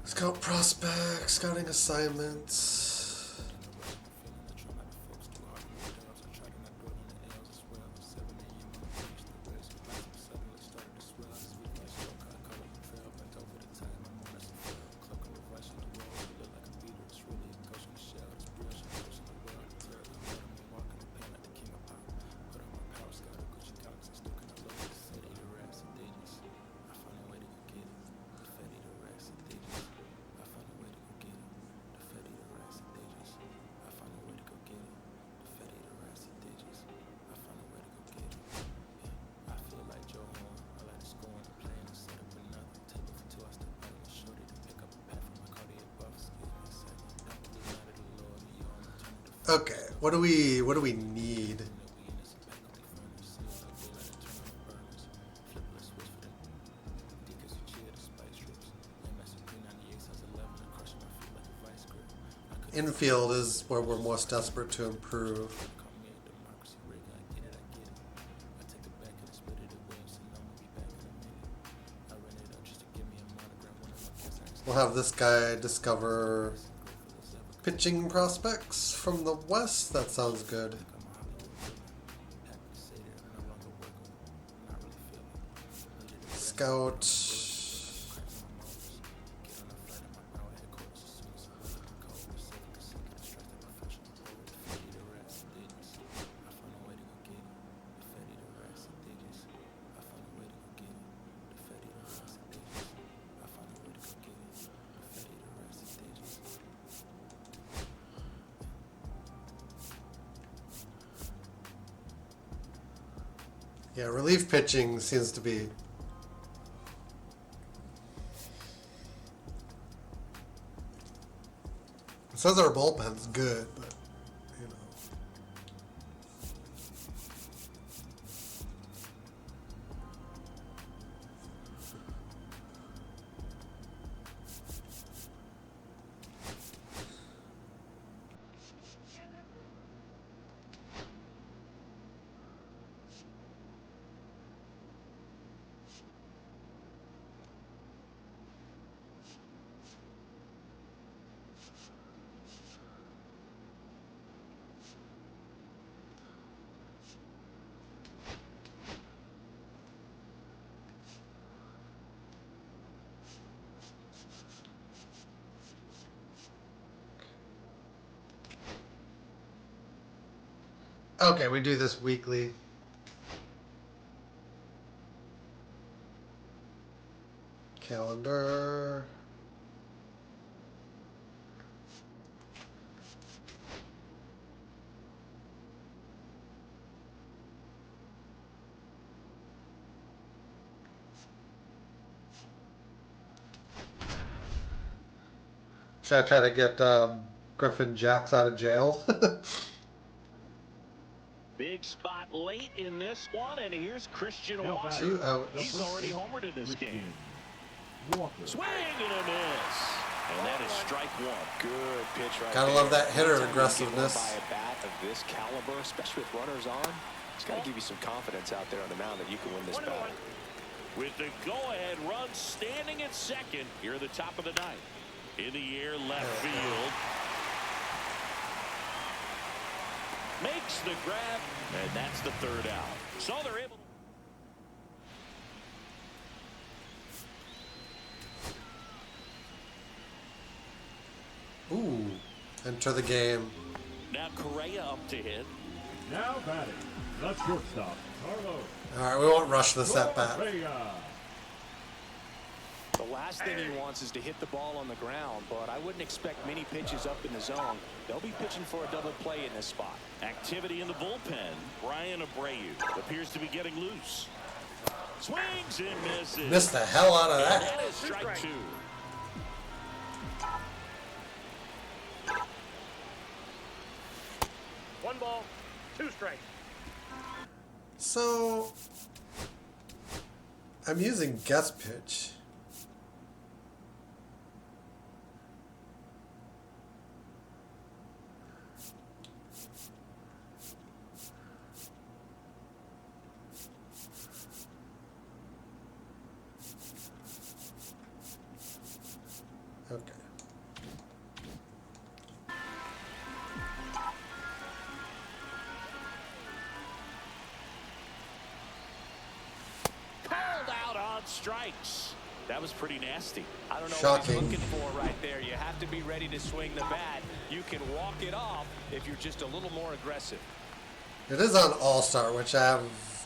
Scout prospects, scouting assignments. Okay, what do we need? Infield is where we're most desperate to improve. We'll have this guy discover pitching prospects from the west. That sounds good. Scout. Yeah, relief pitching seems to be. It says our bullpen's good, but you know. Okay, we do this weekly. Calendar. Should I try to get Griffin Jacks out of jail? Big spot late in this one, and here's Christian Now Walker. Two outs. He's already homered in this Christian game. Walker. Swing and a miss. And that is strike one. Good pitch right Gotta there. love that hitter Anytime you get aggressiveness. one by a bat of this caliber, especially with runners on, it's got to give you some confidence out there on the mound that you can win this battle. With the go-ahead run standing at second here at the top of the ninth. In the air, left field. makes the grab, and that's the third out. So they're able to... Ooh, enter the game. Now Correa up to hit. Now batting, the shortstop, Carlos. All right, we won't rush this at bat. Correa. The last thing he wants is to hit the ball on the ground, but I wouldn't expect many pitches up in the zone. They'll be pitching for a double play in this spot. Activity in the bullpen. Brian Abreu appears to be getting loose. Swings and misses. Missed the hell out of And that. that is strike two. One ball, two strikes. So, I'm using guess pitch. Okay. Called out on strikes. That was pretty nasty. I don't know Shocking. what he's looking for right there. You have to be ready to swing the bat. You can walk it off if you're just a little more aggressive. It is on All-Star, which I have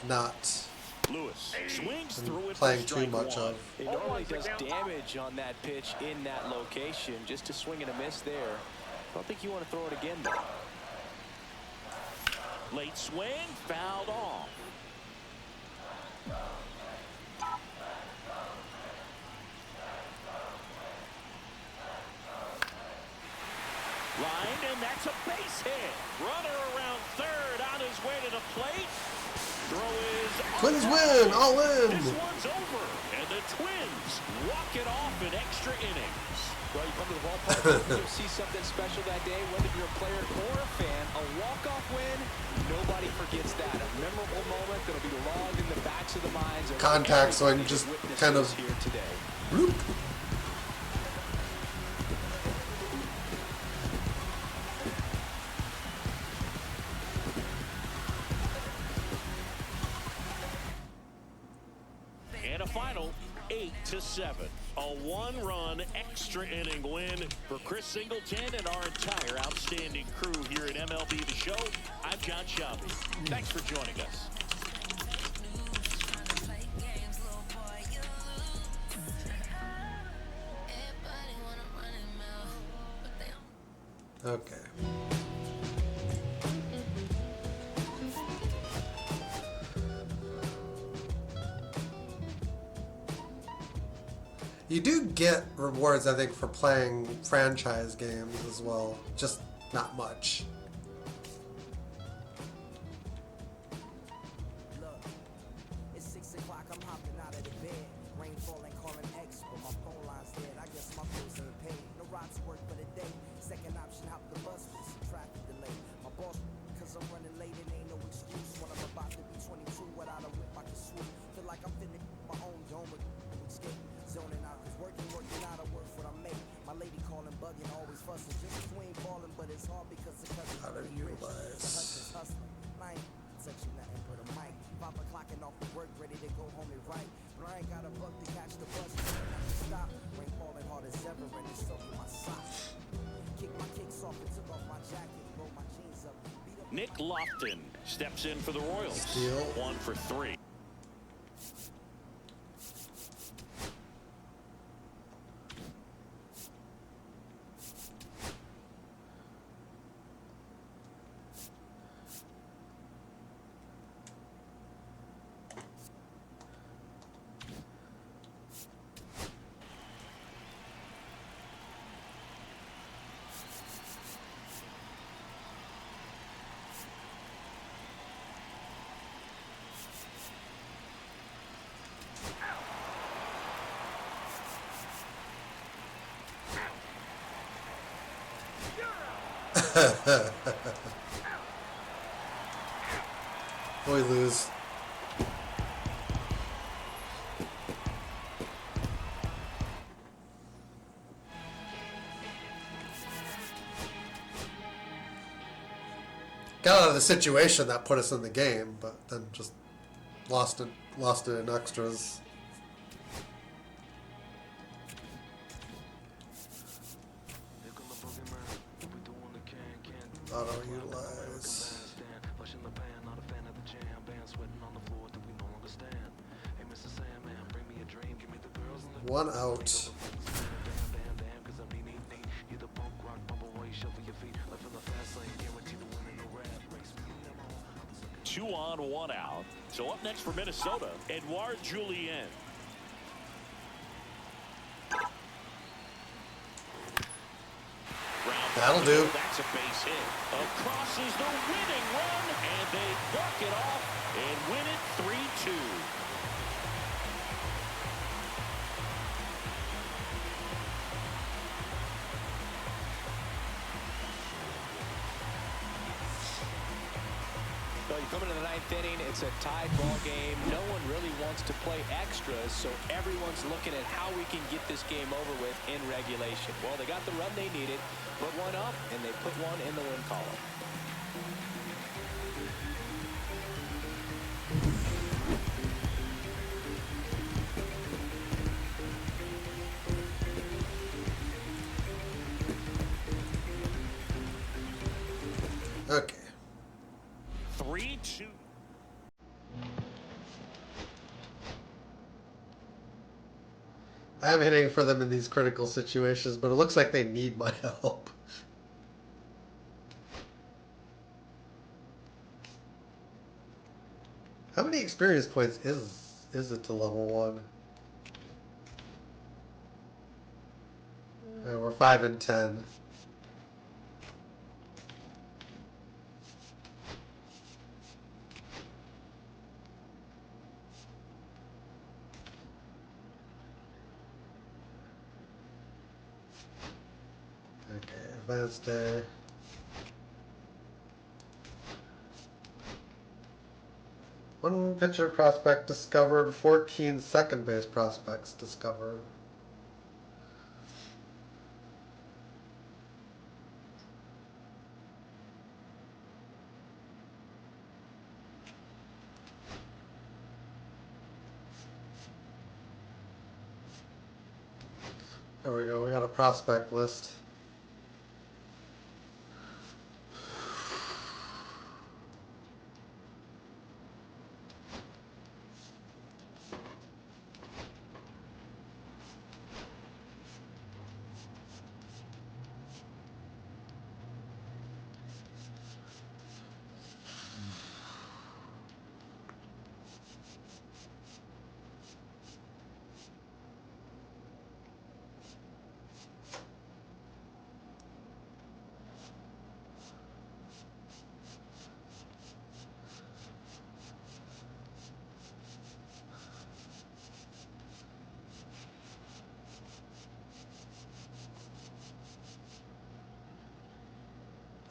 not Lewis swings through it. playing for too strike much one. of. It normally does damage on that pitch in that location. Just to swing and a miss there. I don't think you want to throw it again, though. Late swing, fouled off. Line, and that's a base hit. Runner around third on his way to the plate. Throw is Twins win, all in. This one's over, and the Twins walk it off in extra innings. Well, you come to the ballpark, you'll see something special that day, whether you're a player or a fan. A walk-off win, nobody forgets that. A memorable moment that'll be logged in the backs of the minds of Contact, so I can just kind of here today. bloop. And a final 8-7. A one-run extra inning win for Chris Singleton and our entire outstanding crew here at MLB The Show. I'm John Shelby. Thanks for joining us. Okay. You do get rewards, I think, for playing franchise games as well. Just not much. Look, it's 6 o'clock, I'm hopping out of the bed. Rain falling, calling X, but my phone line's dead. I guess my bills ain't paid. No ride to work for the day. Second option, hop the bus with some traffic delay. My boss, cause I'm running late and ain't no excuse. When I'm about to be 22, without a whip, I can swoop. Feel like I'm finna my own dome with escape. Zoning out, cause working out, I work what I make. My lady calling, bugging, always fussing. Just between balling, but it's hard because the cousin's How to really rich. The utilize. hustler's hustling. I ain't touching nothing but a mic. 5 o'clock and off the work, ready to go home and write. But I ain't got a buck to catch the bus. I have to stop. Rain falling hard as ever, and it's soaking my socks. Kick my kicks off and took off my jacket, roll my jeans up. Beat up Nick Lofton steps in for the Royals. Steal. 1 for 3. We lose. got out of the situation that put us in the game, but then just lost it in extras. Auto utilize. 1 out. Two on, 1 out. So up next for Minnesota, YR1. That'll do. That's a base hit. Across is the winning run, and they walk it off and win it 3-2. So you come into the 9th inning, it's a tied ball game. No one really wants to play extras, so everyone's looking at how we can get this game over with in regulation. Well, they got the run they needed, put one up, and they put one in the win column. Okay. 3-2. I'm hitting for them in these critical situations, but it looks like they need my help. How many experience points is it to level 1? We're 5 and 10. Okay, advanced day. One pitcher prospect discovered, 14 second base prospects discovered. There we go, we got a prospect list.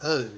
Oh.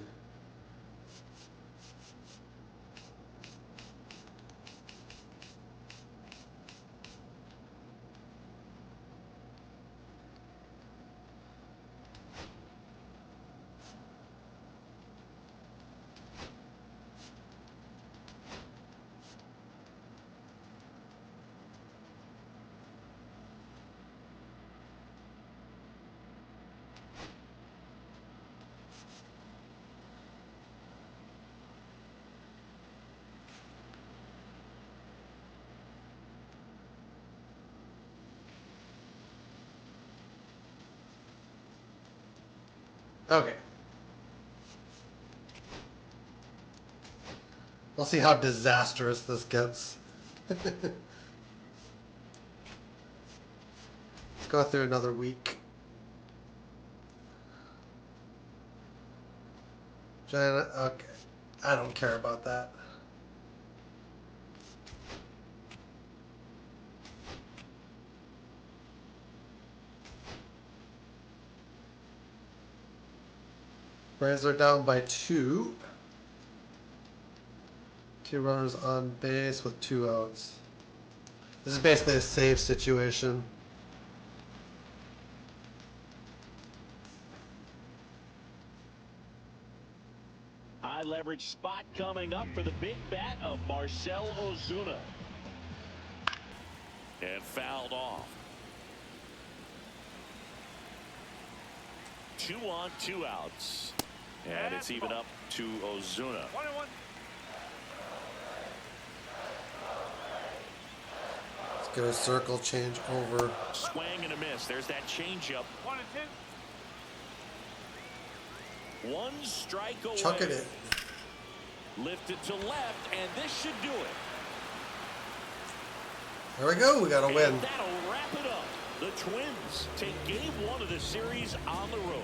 Okay. We'll see how disastrous this gets. Let's go through another week. Janet, okay. I don't care about that. Braves are down by 2. 2 runners on base with 2 outs. This is basically a save situation. high leverage spot coming up for the big bat of Marcell Ozuna. And fouled off. 2 on, 2 outs. And it's even up to Ozuna. 1-1. Let's get a circle change over. Swing and a miss. There's that changeup. 1-2. 1 strike away. Chuck it in. Lifted to left, and this should do it. There we go. We got a win. And that'll wrap it up. The Twins take game 1 of the series on the road.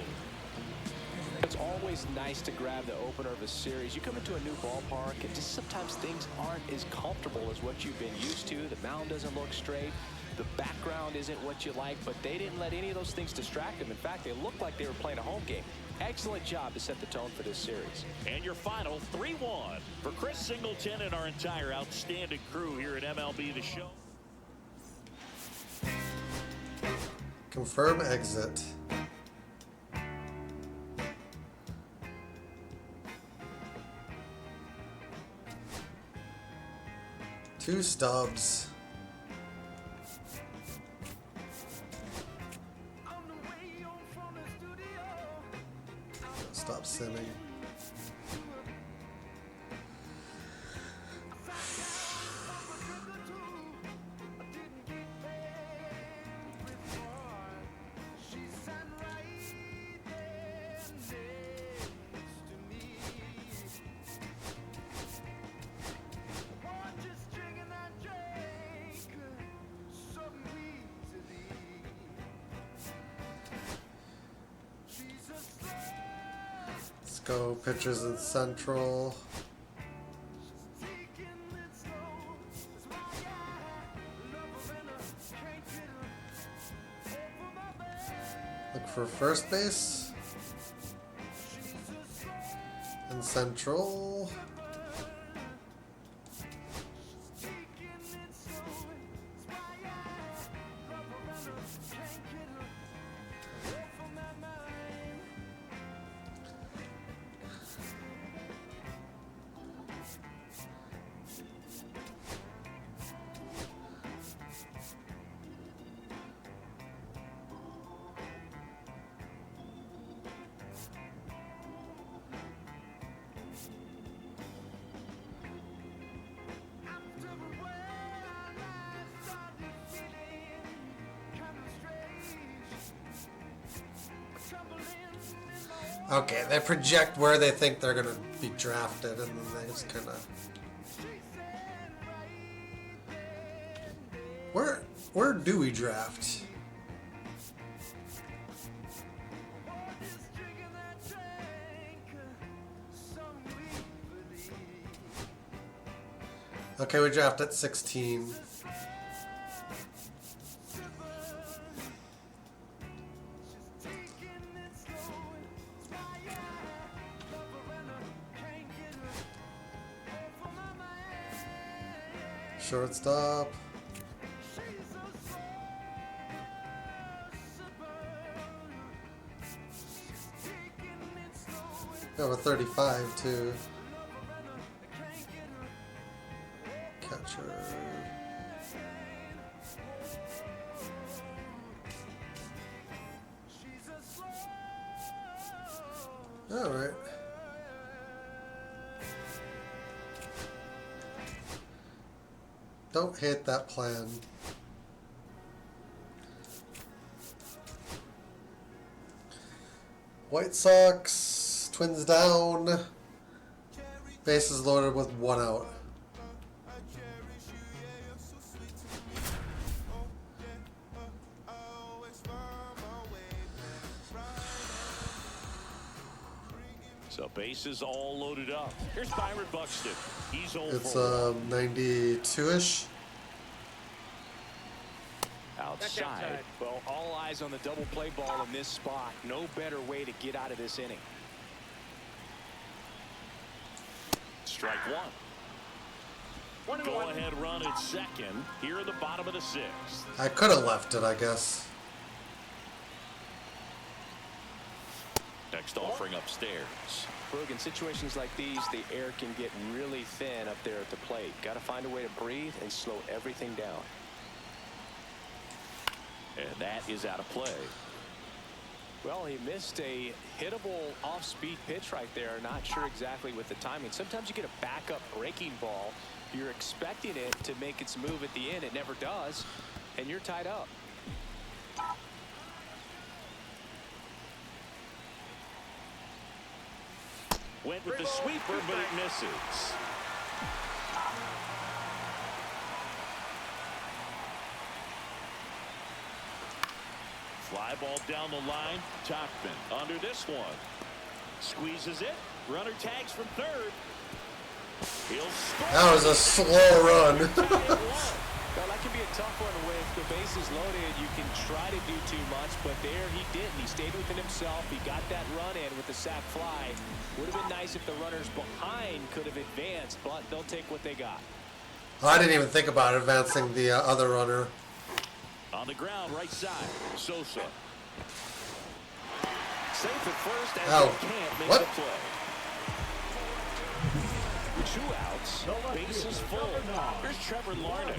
It's always nice to grab the opener of a series. You come into a new ballpark, and just sometimes things aren't as comfortable as what you've been used to. The mound doesn't look straight. The background isn't what you like, but they didn't let any of those things distract them. In fact, they looked like they were playing a home game. Excellent job to set the tone for this series. And your final 3-1 for Chris Singleton and our entire outstanding crew here at MLB The Show. Confirm exit. Two stubs. Stop simming. Go pitchers in central. Look for first base in central. Okay, they project where they think they're gonna be drafted, and then they just kind of. Where do we draft? Okay, we draft at 16. Shortstop. We have a 35 too. Catcher. All right. Don't hate that plan. White Sox, Twins down. Bases loaded with 1 out. So bases all loaded up. Here's Byron Buxton. He's over. It's 92-ish. Outside. Well, all eyes on the double play ball in this spot. No better way to get out of this inning. Strike 1. Go ahead run at second here in the bottom of the 6th. I could have left it, I guess. Next offering upstairs. Boog, in situations like these, the air can get really thin up there at the plate. Got to find a way to breathe and slow everything down. And that is out of play. Well, he missed a hittable off-speed pitch right there. Not sure exactly with the timing. Sometimes you get a backup breaking ball. You're expecting it to make its move at the end. It never does, and you're tied up. Went with the sweeper, but it misses. Fly ball down the line. Tachman under this one. Squeezes it. Runner tags from third. He'll score. That was a slow run. Well, that can be a tough one with the bases loaded. You can try to do too much, but there he didn't. He stayed within himself. He got that run in with the sac fly. Would have been nice if the runners behind could have advanced, but they'll take what they got. I didn't even think about advancing the other runner. On the ground, right side. Sosa. Safe at first, and they can't make the play. 2 outs, bases full. Here's Trevor Larnach.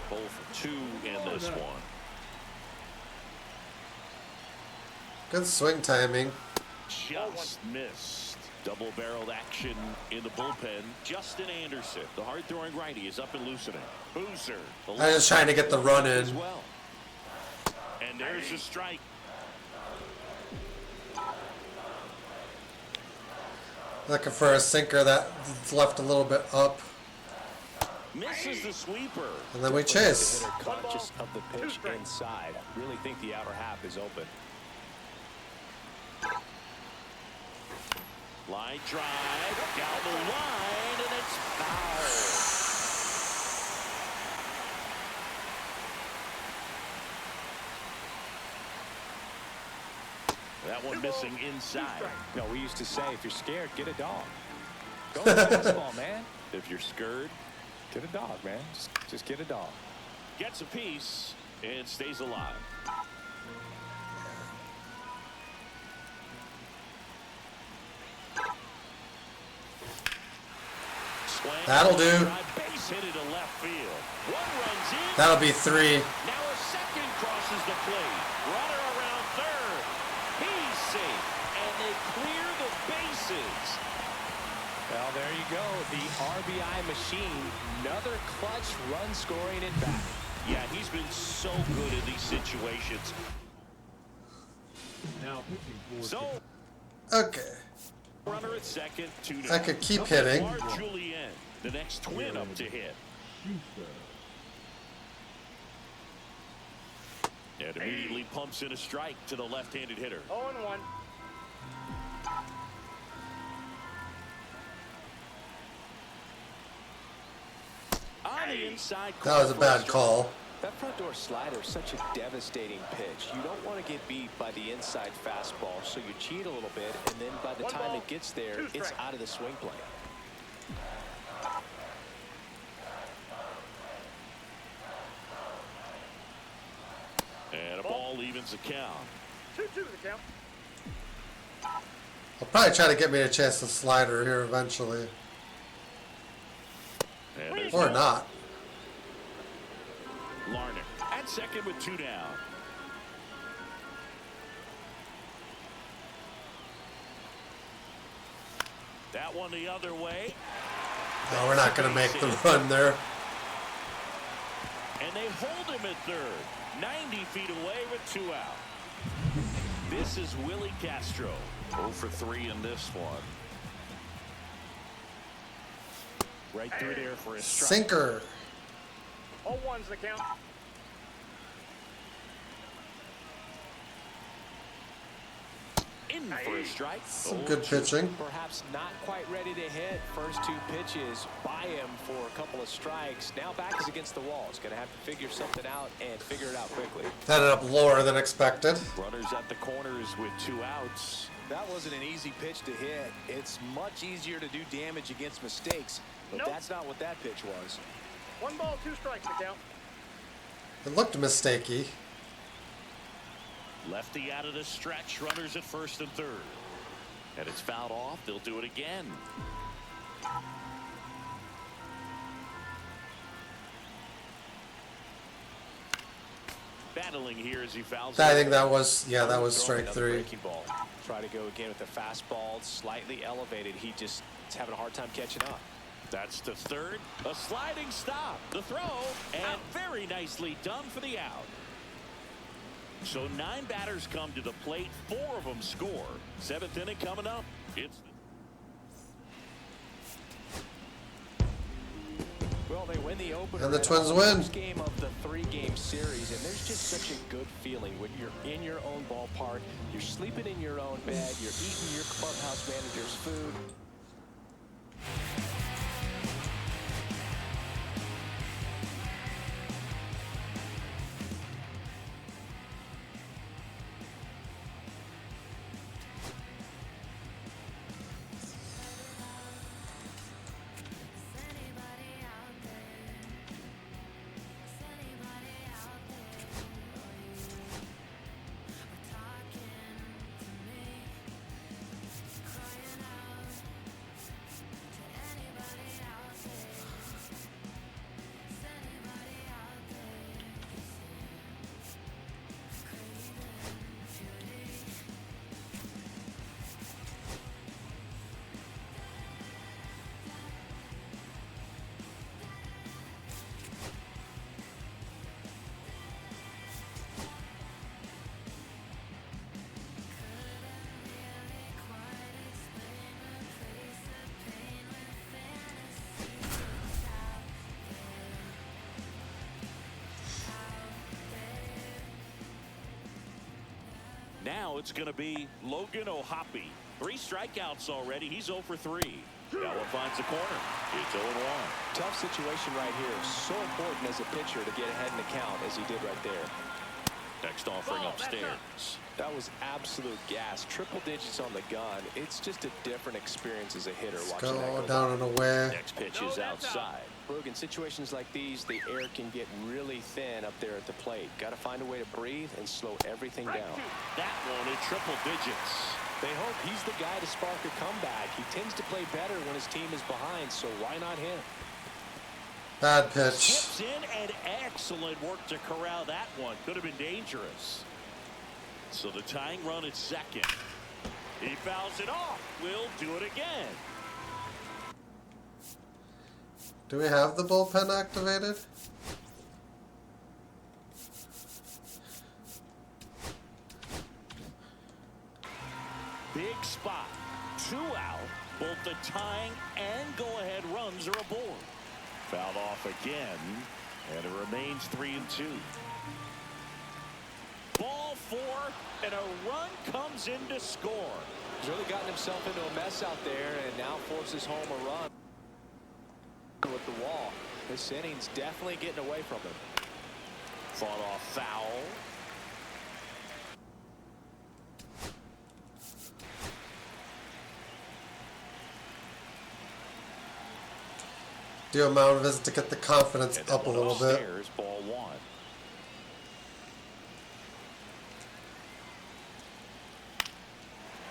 Both 2 in this one. Good swing timing. Just missed. Double-barreled action in the bullpen. Justin Anderson, the hard-throwing righty, is up and loosening. Boozer. I was trying to get the run in. As well. And there's a strike. Looking for a sinker that's left a little bit up. Misses the sweeper. And then we chase. The hitter conscious of the pitch inside. Really think the outer half is open. Line drive down the line, and it's foul. That one missing inside. No, we used to say, if you're scared, get a dog. Go to baseball, man. If you're scared, get a dog, man. Just get a dog. Gets a piece and stays alive. That'll do. Base hit to left field. One runs in. That'll be 3. Now a second crosses the plate. Runner around third. He's safe, and they clear the bases. Well, there you go. The RBI machine. Another clutch run scoring at bat. Yeah, he's been so good in these situations. Now pitching for So, Okay. runner at second, 2-0. I could keep hitting. Julian, the next twin up to hit. Schuster. And immediately pumps in a strike to the left-handed hitter. 0-1. On the inside. That was a bad call. That front door slider is such a devastating pitch. You don't want to get beat by the inside fastball, so you cheat a little bit, and then by the time it gets there, it's out of the swing plane. And a ball evens the count. 2-2 the count. I'll probably try to get me a chance to slider here eventually. And there's Or no- not. Larnach at second with 2 down. That one the other way. No, we're not going to make the run there. And they hold him at third. 90 feet away with 2 out. This is Willie Castro. 0 for 3 in this one. Right through there for a strike. Sinker. 0-1's the count. In for a strike. Some good pitching. Perhaps not quite ready to hit. First 2 pitches by him for a couple of strikes. Now back is against the wall. He's going to have to figure something out and figure it out quickly. Ended up lower than expected. Runners at the corners with 2 outs. That wasn't an easy pitch to hit. It's much easier to do damage against mistakes, but that's not what that pitch was. 1 ball, 2 strikes the count. It looked mistakey. Lefty out of the stretch. Runners at first and third. And it's fouled off. They'll do it again. Battling here as he fouls. I think that was, yeah, that was Throwing strike another 3. breaking ball. Try to go again with the fastball, slightly elevated. He just is having a hard time catching up. That's the third. A sliding stop. The throw. And very nicely done for the out. So 9 batters come to the plate. 4 of them score. 7th inning coming up. It's Well, they win the opener. And the at Twins home, win. First game of the 3-game series, and there's just such a good feeling when you're in your own ballpark, you're sleeping in your own bed, you're eating your clubhouse manager's food. Now it's going to be Logan O'Hoppe. 3 strikeouts already. He's 0 for 3. That one finds the corner. It's 0-1. Tough situation right here. So important as a pitcher to get ahead in the count as he did right there. Next offering upstairs. That was absolute gas. Triple digits on the gun. It's just a different experience as a hitter watching that Go go down and away. Next pitch is outside. Look, in situations like these, the air can get really thin up there at the plate. Got to find a way to breathe and slow everything down. That one in triple digits. They hope he's the guy to spark a comeback. He tends to play better when his team is behind, so why not him? Bad pitch. Tips in and excellent work to corral that one. Could have been dangerous. So the tying run at second. He fouls it off. We'll do it again. Do we have the bullpen activated? Big spot. 2 out. Both the tying and go-ahead runs are aboard. Fouled off again. And it remains 3-2. Ball 4. And a run comes in to score. He's really gotten himself into a mess out there and now forces home a run with the wall. This inning's definitely getting away from him. Fought off foul. Do a mound visit to get the confidence And up a little bit. upstairs, ball 1.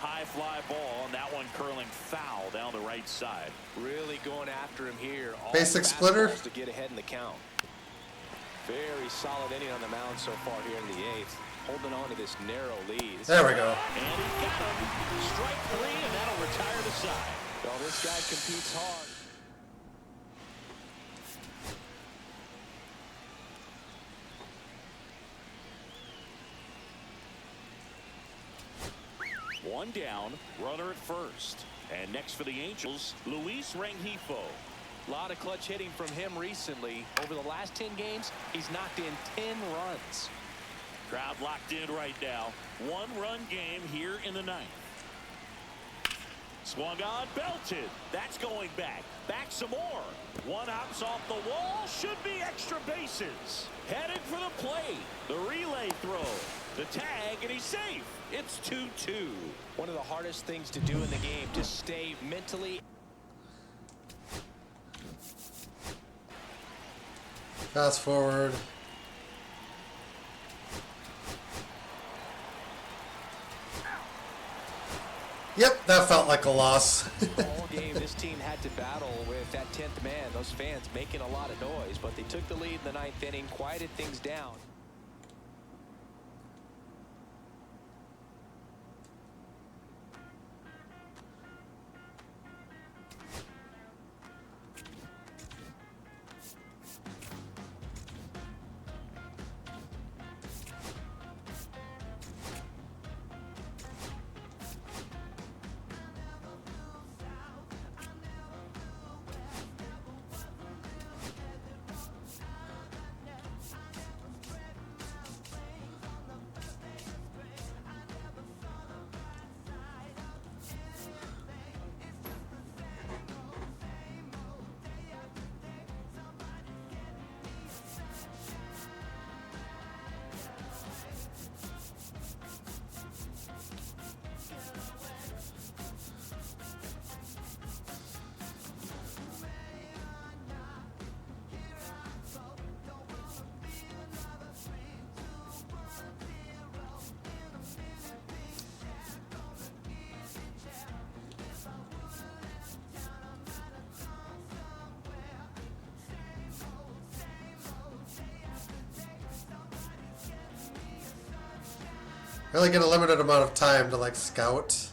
High fly ball, and that one curling foul down the right side. Really going after him here. All Basic splitter. fastballs to get ahead in the count. Very solid inning on the mound so far here in the 8th. Holding on to this narrow lead. There we go. And he got him. Strike 3, and that'll retire the side. Well, this guy competes hard. One down, runner at first. And next for the Angels, Luis Rengifo. A lot of clutch hitting from him recently. Over the last 10 games, he's knocked in 10 runs. Crowd locked in right now. 1-run game here in the 9th. Swung on, belted. That's going back. Back some more. One hops off the wall. Should be extra bases. Headed for the plate. The relay throw. The tag, and he's safe. It's 2-2. One of the hardest things to do in the game, to stay mentally. Fast forward. Yep, that felt like a loss. All game, this team had to battle with that 10th man. Those fans making a lot of noise, but they took the lead in the 9th inning, quieted things down. I only get a limited amount of time to like scout.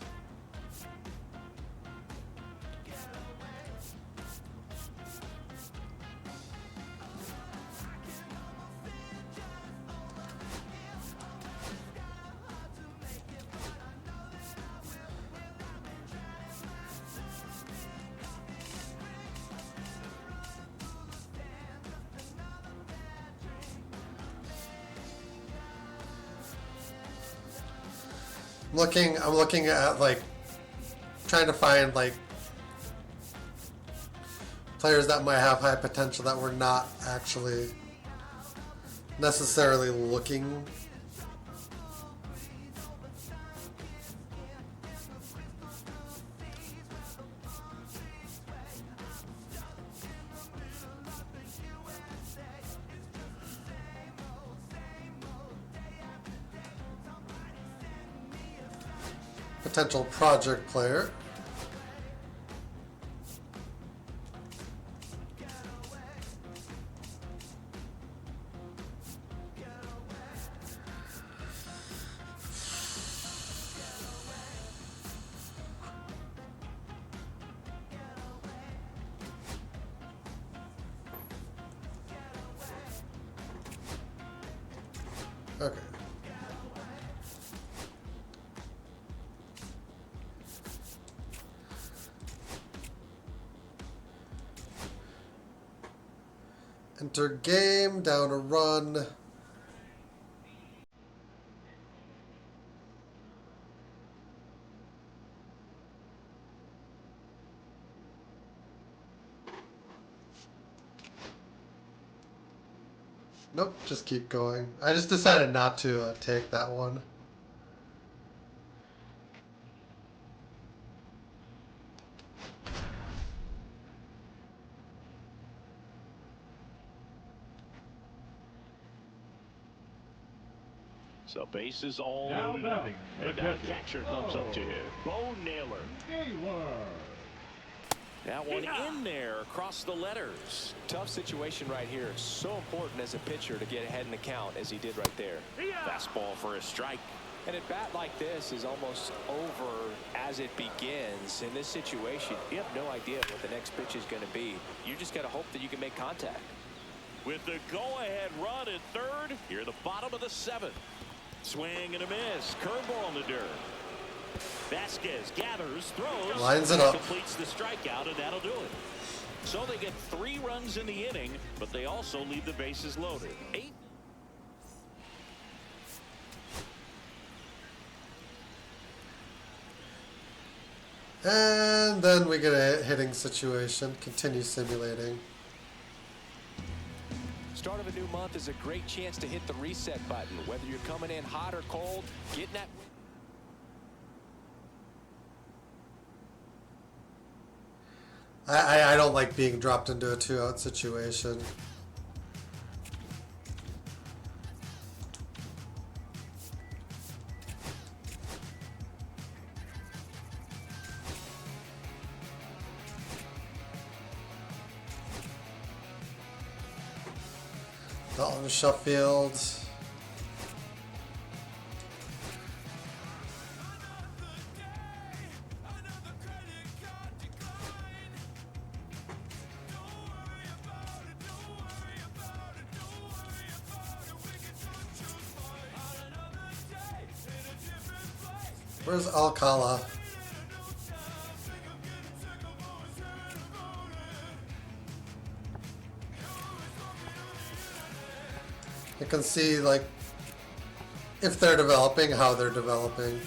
I'm looking at like trying to find like players that might have high potential that we're not actually necessarily looking. Potential project player. Okay. Enter game, down a run. Nope, just keep going. I just decided not to take that one. So bases all Now loaded up. batting, And now catcher comes up to hit. Bo Naylor. Naylor. That one in there across the letters. Tough situation right here. So important as a pitcher to get ahead in the count as he did right there. Fastball for a strike. And a bat like this is almost over as it begins. In this situation, you have no idea what the next pitch is going to be. You just got to hope that you can make contact. With the go-ahead run at third, here the bottom of the 7th. Swing and a miss. Curveball in the dirt. Vasquez gathers, throws, Lines it up. completes the strikeout, and that'll do it. So they get 3 runs in the inning, but they also leave the bases loaded. 8. And then we get a hitting situation. Continue simulating. Start of a new month is a great chance to hit the reset button. Whether you're coming in hot or cold, getting that. I don't like being dropped into a 2-out situation. Dalton Sheffield. Where's Alcala? You can see, like, if they're developing, how they're developing.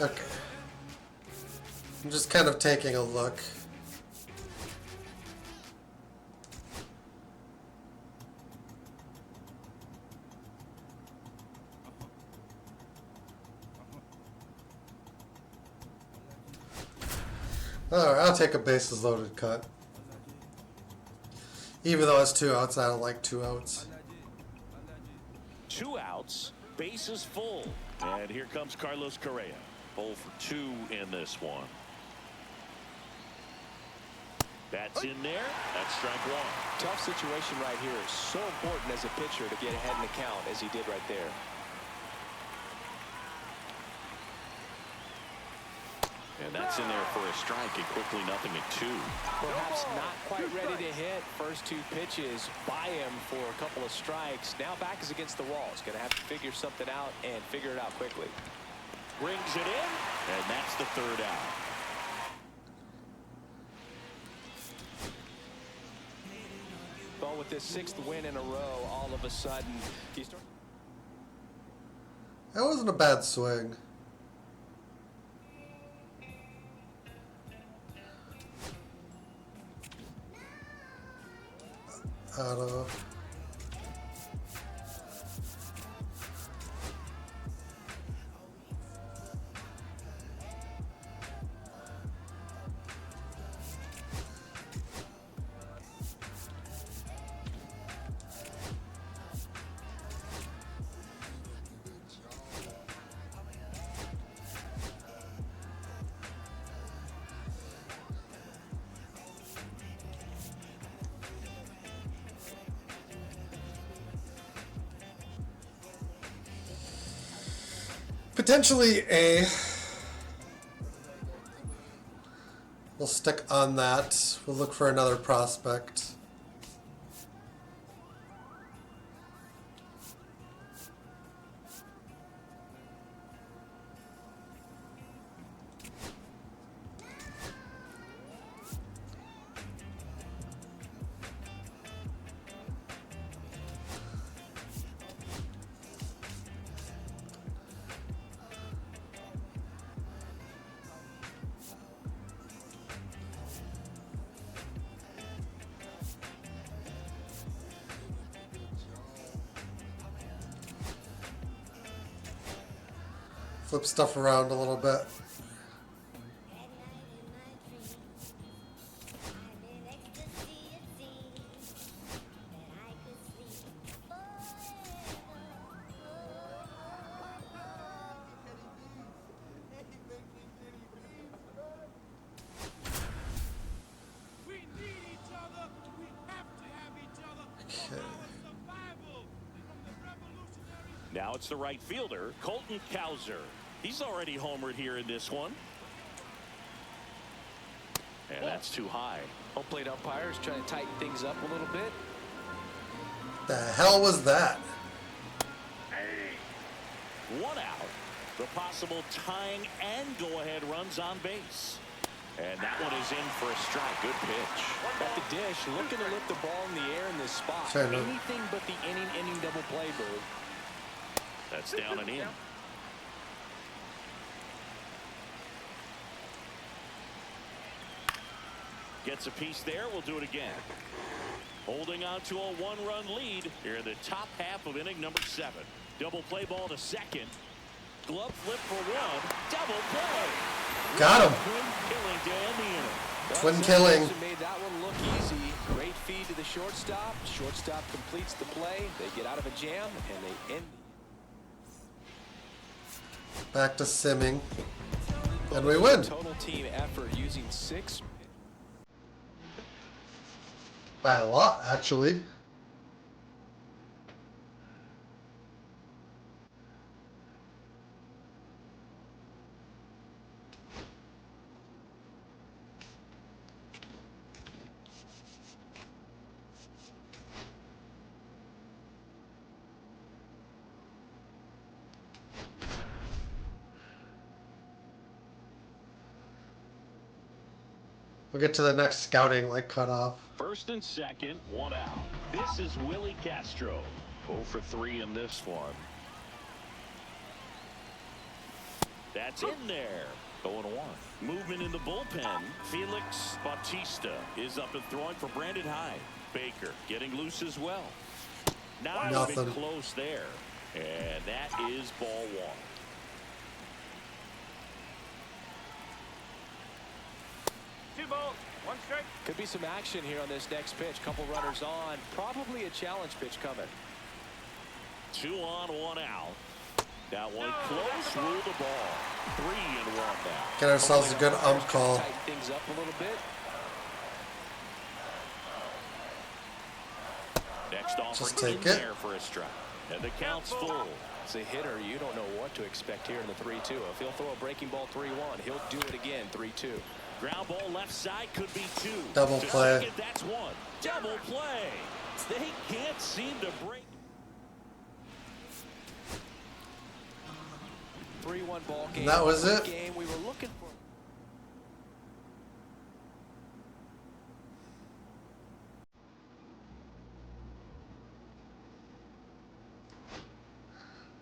Okay. I'm just kind of taking a look. Alright, I'll take a bases loaded cut. Even though it's 2 outs, I don't like 2 outs. 2 outs, bases full. And here comes Carlos Correa. 0 for 2 in this one. That's in there. That's strike 1. Tough situation right here. It's so important as a pitcher to get ahead in the count as he did right there. And that's in there for a strike. And quickly 0-2. Perhaps not quite ready to hit. First 2 pitches by him for a couple of strikes. Now back is against the wall. He's going to have to figure something out and figure it out quickly. Brings it in. And that's the 3rd out. Well, with this 6th win in a row, all of a sudden, he starts. That wasn't a bad swing. I don't know. Potentially A. We'll stick on that. We'll look for another prospect. Flip stuff around a little bit. Now it's the right fielder, Colton Cowser. He's already homered here in this one. And that's too high. Home plate umpires trying to tighten things up a little bit. The hell was that? One out. The possible tying and go-ahead runs on base. And that one is in for a strike. Good pitch. At the dish, looking to lift the ball in the air in this spot. Fair enough. Anything but the inning double play, Bird. That's down and in. Gets a piece there. We'll do it again. Holding on to a one-run lead here in the top half of inning number 7. Double play ball to second. Glove flip for one. Double play. Got him. Killing to end the inning. Twin killing. Made that one look easy. Great feed to the shortstop. Shortstop completes the play. They get out of a jam and they end. Back to simming. And we win. Total team effort using 6. By a lot, actually. We'll get to the next scouting like cutoff. First and second, one out. This is Willie Castro. 0 for 3 in this one. That's in there. 0-1. Movement in the bullpen. Felix Bautista is up and throwing for Brandon Hyde. Baker getting loose as well. Not even close there. And that is ball 1. Two balls, one strike. Could be some action here on this next pitch. Couple runners on. Probably a challenge pitch coming. 2 on, 1 out. That one close. Rule the ball. 3-1 now. Get ourselves a good ump call. Tighten things up a little bit. Next offer Just take in it. there for a strike. And the count's full. As a hitter, you don't know what to expect here in the 3-2. If he'll throw a breaking ball 3-1, he'll do it again 3-2. Ground ball left side could be 2. Double To play. second, that's 1. Double play. They can't seem to break. 3-1 ball game. And that was it. Game we were looking for.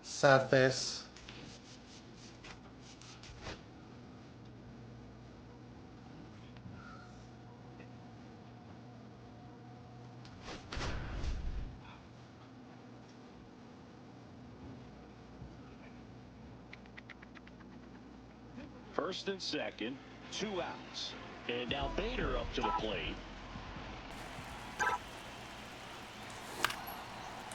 Sad face. First and second, 2 outs. And now Bader up to the plate.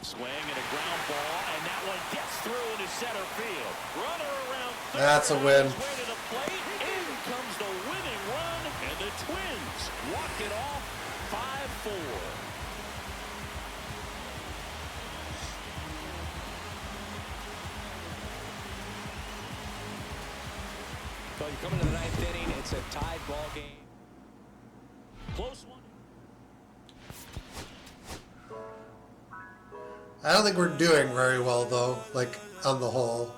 Swing and a ground ball, and that one gets through into center field. Runner around third. That's a win. On his way to the plate. In comes the winning run, and the Twins walk it off 5-4. So you come into the 9th inning, it's a tied ball game. Close one. I don't think we're doing very well though, like on the whole.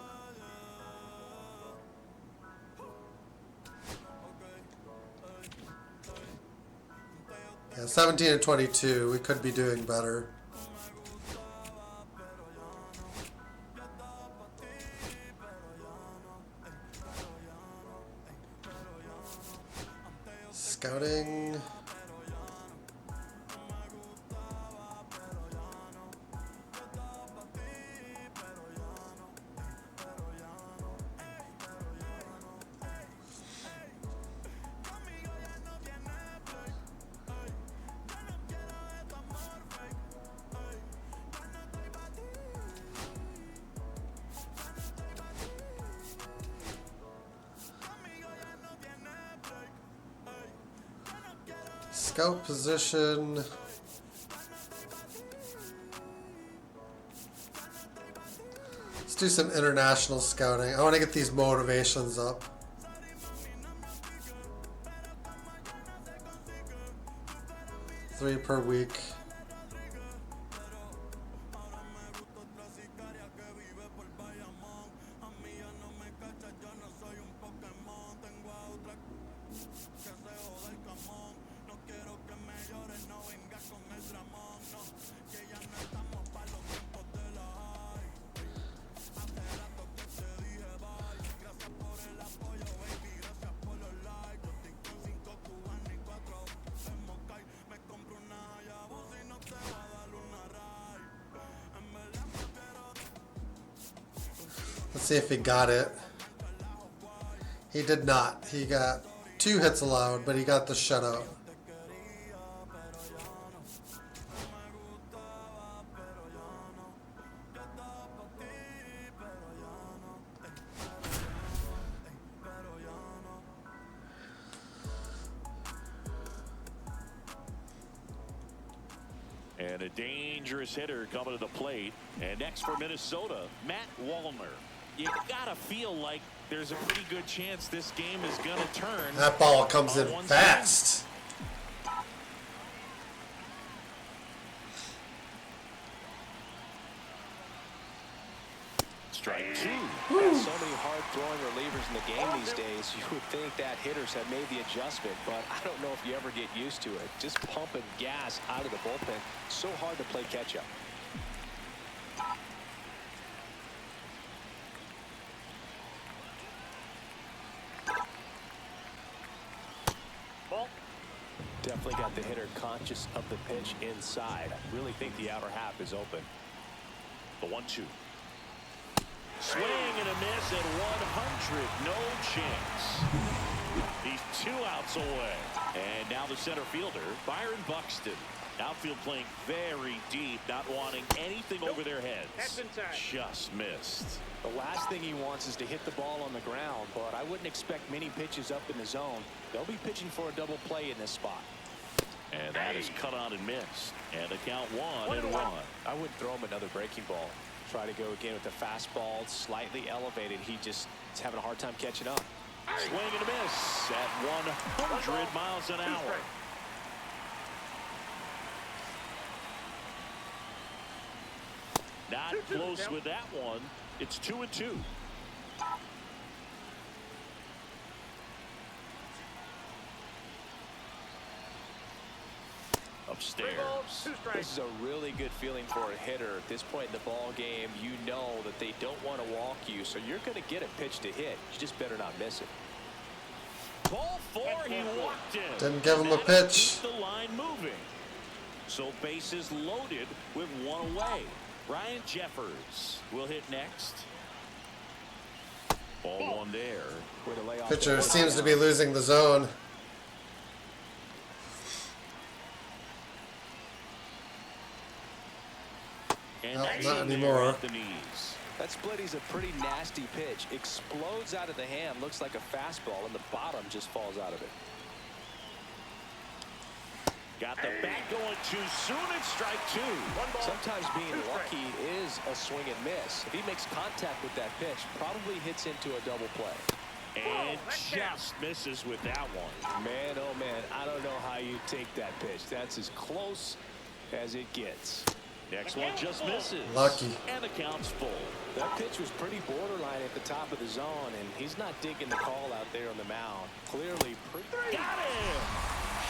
Yeah, 17-22. We could be doing better. Scouting. Scout position. do some international scouting. I want to get these motivations up. Three per week. Let's see if he got it. He did not. He got 2 hits allowed, but he got the shutout. And a dangerous hitter coming to the plate. And next for Minnesota, Matt Wallner. You gotta feel like there's a pretty good chance this game is gonna turn. That ball comes in fast. Strike 2. Got so many hard-throwing relievers in the game these days. You would think that hitters have made the adjustment, but I don't know if you ever get used to it. Just pumping gas out of the bullpen. So hard to play catch-up. Definitely got the hitter conscious of the pitch inside. Really think the outer half is open. The 1-2. Swing and a miss at 100. No chance. He's 2 outs away. And now the center fielder, Byron Buxton. Outfield playing very deep, not wanting anything over their heads. Just missed. The last thing he wants is to hit the ball on the ground, but I wouldn't expect many pitches up in the zone. They'll be pitching for a double play in this spot. And that is cut on and missed. And the count 1-1. I wouldn't throw him another breaking ball. Try to go again with the fastball, slightly elevated. He just is having a hard time catching up. Swing and a miss at 100 miles an hour. Not close with that one. It's 2-2. Upstairs. This is a really good feeling for a hitter. At this point in the ball game, you know that they don't want to walk you, so you're going to get a pitch to hit. You just better not miss it. Ball 4, he walked in. Didn't give him a pitch. The line moving. So bases loaded with 1 away. Ryan Jeffers will hit next. Ball 1 there. Pitcher seems to be losing the zone. And not anymore. At the knees. That splitty's a pretty nasty pitch. Explodes out of the hand. Looks like a fastball, and the bottom just falls out of it. Got the bat going too soon. It's strike 2. Sometimes being lucky is a swing and miss. If he makes contact with that pitch, probably hits into a double play. And just misses with that one. Man, oh man, I don't know how you take that pitch. That's as close as it gets. Next one just misses. Lucky. And the count's full. That pitch was pretty borderline at the top of the zone, and he's not digging the call out there on the mound. Clearly pretty. Got him.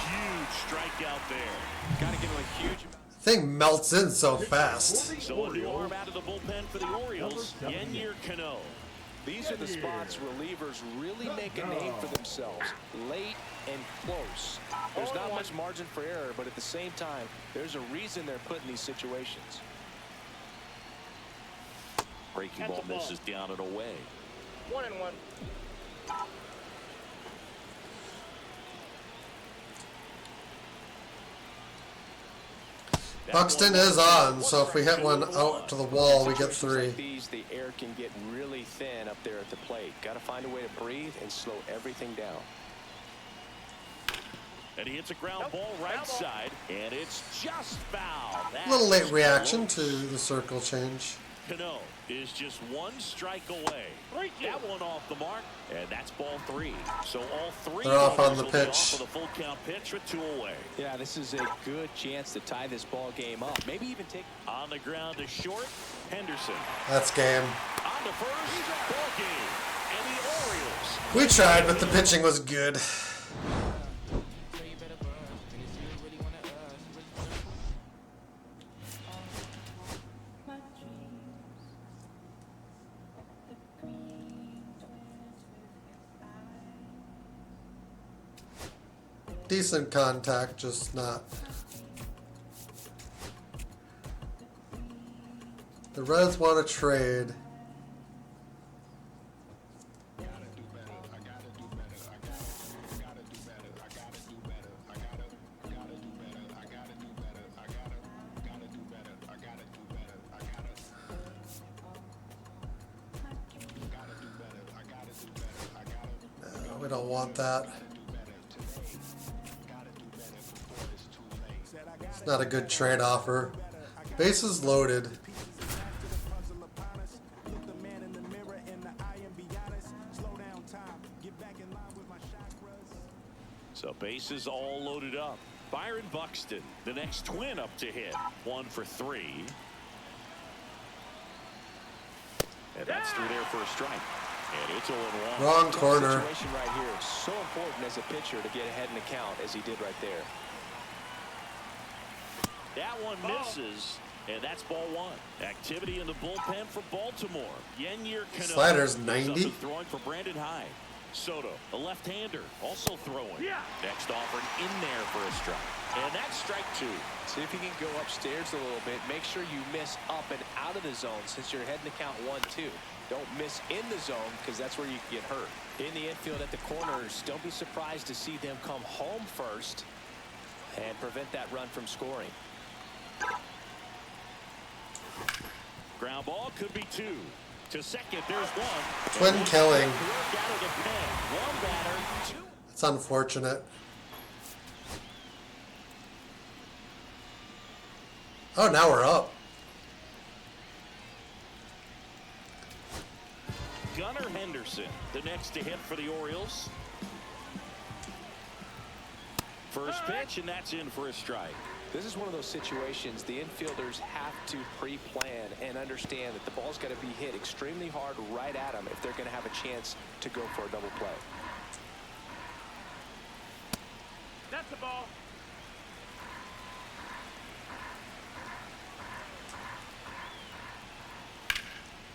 Huge strikeout there. Got to give him a huge amount. Thing melts in so fast. So a new arm out of the bullpen for the Orioles, Yennier Cano. These are the spots relievers really make a name for themselves. Late and close. There's not much margin for error, but at the same time, there's a reason they're put in these situations. Breaking ball misses down and away. 1-1. Buxton is on, so if we hit one out to the wall, we get 3. Like these, the air can get really thin up there at the plate. Got to find a way to breathe and slow everything down. And he hits a ground ball right side, and it's just foul. A little late reaction to the circle change. Cano is just one strike away. That one off the mark, and that's ball 3. So all 3 They're off on the will be pitch. off with a full count pitch with 2 away. Yeah, this is a good chance to tie this ball game up. Maybe even take On the ground to short, Henderson. That's game. On to first, ball game. And the Orioles. We tried, but the pitching was good. Decent contact, just not. The Reds want to trade. No, we don't want that. It's not a good trade offer. Bases loaded. So bases all loaded up. Byron Buxton, the next twin up to hit. 1 for 3. And that's through there for a strike. And it's 0-1. Wrong corner. Situation right here. It's so important as a pitcher to get ahead in the count as he did right there. That one misses, and that's ball 1. Activity in the bullpen for Baltimore. Yennier Cano. Slider's is 90. up and throwing for Brandon Hyde. Soto, a left-hander, also throwing. Next offering in there for a strike. And that's strike 2. See if you can go upstairs a little bit. Make sure you miss up and out of the zone since you're heading to count 1-2. Don't miss in the zone because that's where you get hurt. In the infield at the corners, don't be surprised to see them come home first and prevent that run from scoring. Ground ball could be 2. To second, there's 1. Twin killing. Down to the pen. 1 batter, 2. It's unfortunate. Oh, now we're up. Gunnar Henderson, the next to hit for the Orioles. First pitch, and that's in for a strike. This is one of those situations the infielders have to pre-plan and understand that the ball's got to be hit extremely hard right at them if they're going to have a chance to go for a double play. That's the ball.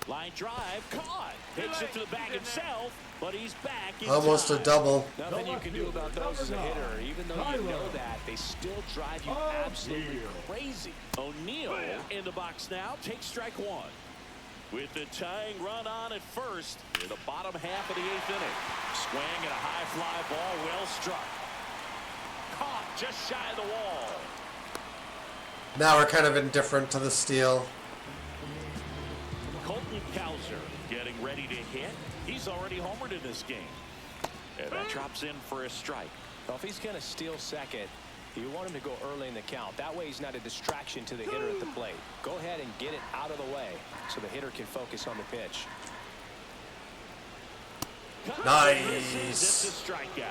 Line drive, caught. Takes it to the bag himself, but he's back in Almost a time. double. Nothing you can do about those as a hitter. Even though you know that, they still drive you absolutely crazy. O'Neal in the box now. Takes strike 1. With the tying run on at first in the bottom half of the 8th inning. Swing and a high fly ball, well struck. Caught just shy of the wall. Now we're kind of indifferent to the steal. Colton Cowser getting ready to hit. He's already homered in this game. And that drops in for a strike. Well, if he's going to steal second, you want him to go early in the count. That way he's not a distraction to the hitter at the plate. Go ahead and get it out of the way so the hitter can focus on the pitch. Nice. It's a strikeout.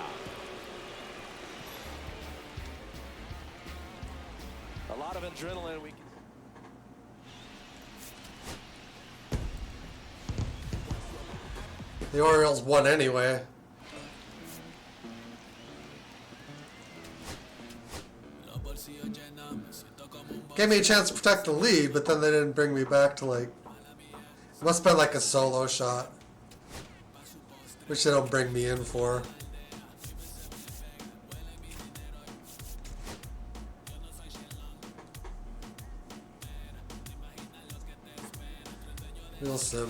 A lot of adrenaline. The Orioles won anyway. Gave me a chance to protect the lead, but then they didn't bring me back to like... It must have been like a solo shot. Which they don't bring me in for. Real sim.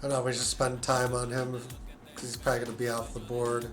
I know we just spend time on him because he's probably going to be off the board.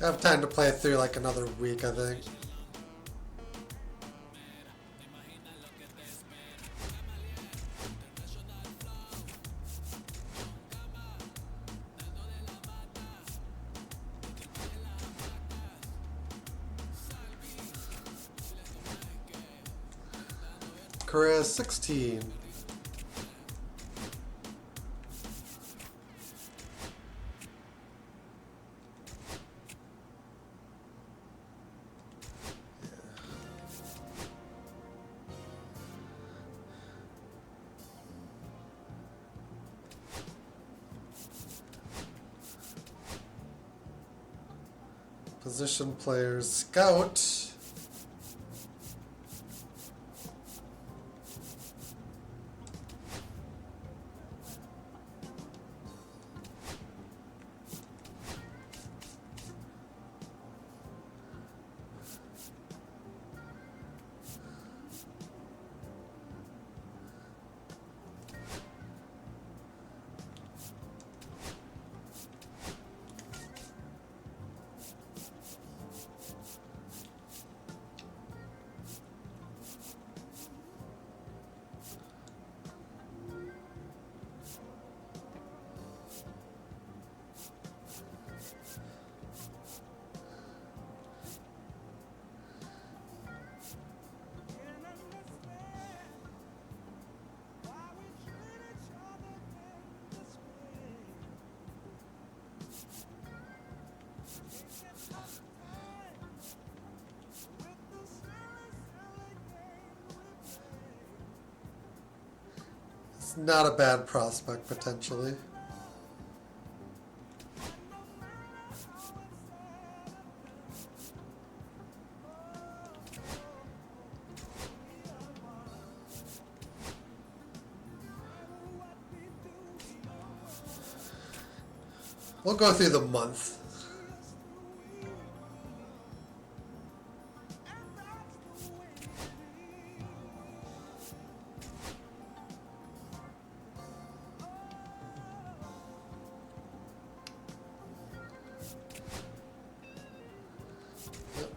I have time to play it through like another week, I think. Career 16. Position players, scout. It's not a bad prospect, potentially. We'll go through the month.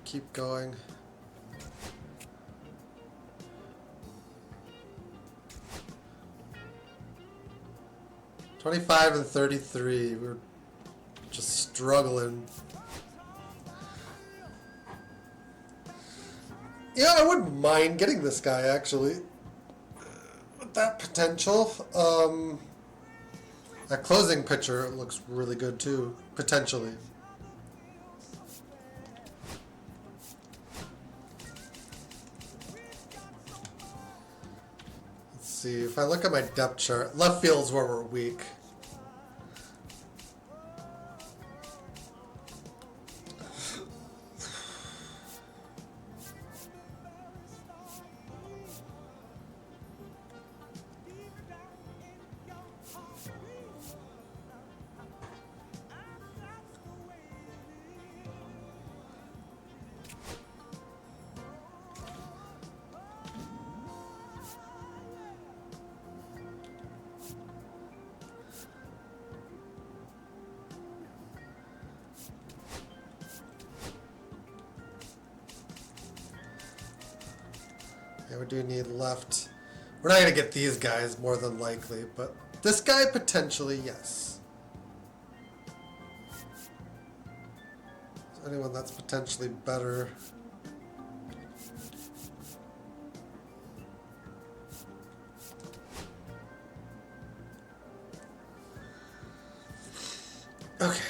Keep going. $25 and $33. We're just struggling. Yeah, I wouldn't mind getting this guy actually. With that potential. That closing pitcher looks really good too, potentially. See, if I look at my depth chart, left field's where we're weak. Yeah, we do need left. We're not going to get these guys more than likely, but this guy potentially, yes. Anyone that's potentially better. Okay.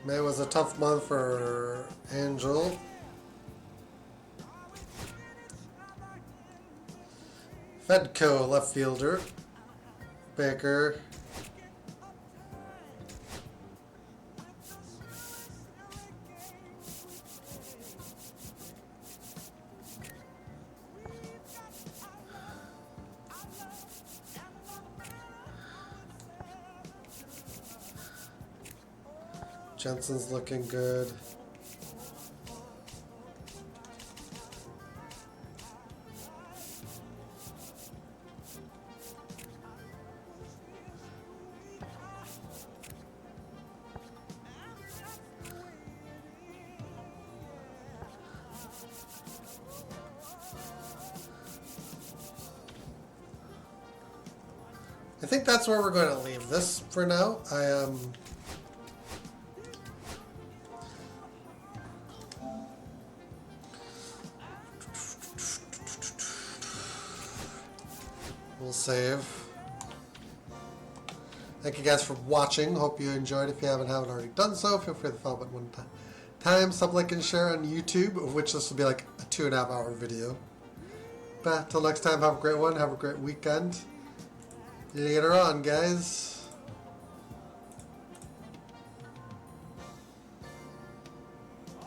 May was a tough month for Angel. Fedco, left fielder. Baker. Jensen's looking good. I think that's where we're going to leave this for now. I am... We'll save. Thank you guys for watching. Hope you enjoyed. If you haven't already done so, feel free to follow button one time. Sub, like, and share on YouTube, of which this will be like a 2.5 hour video. But till next time, have a great one. Have a great weekend. Later on, guys.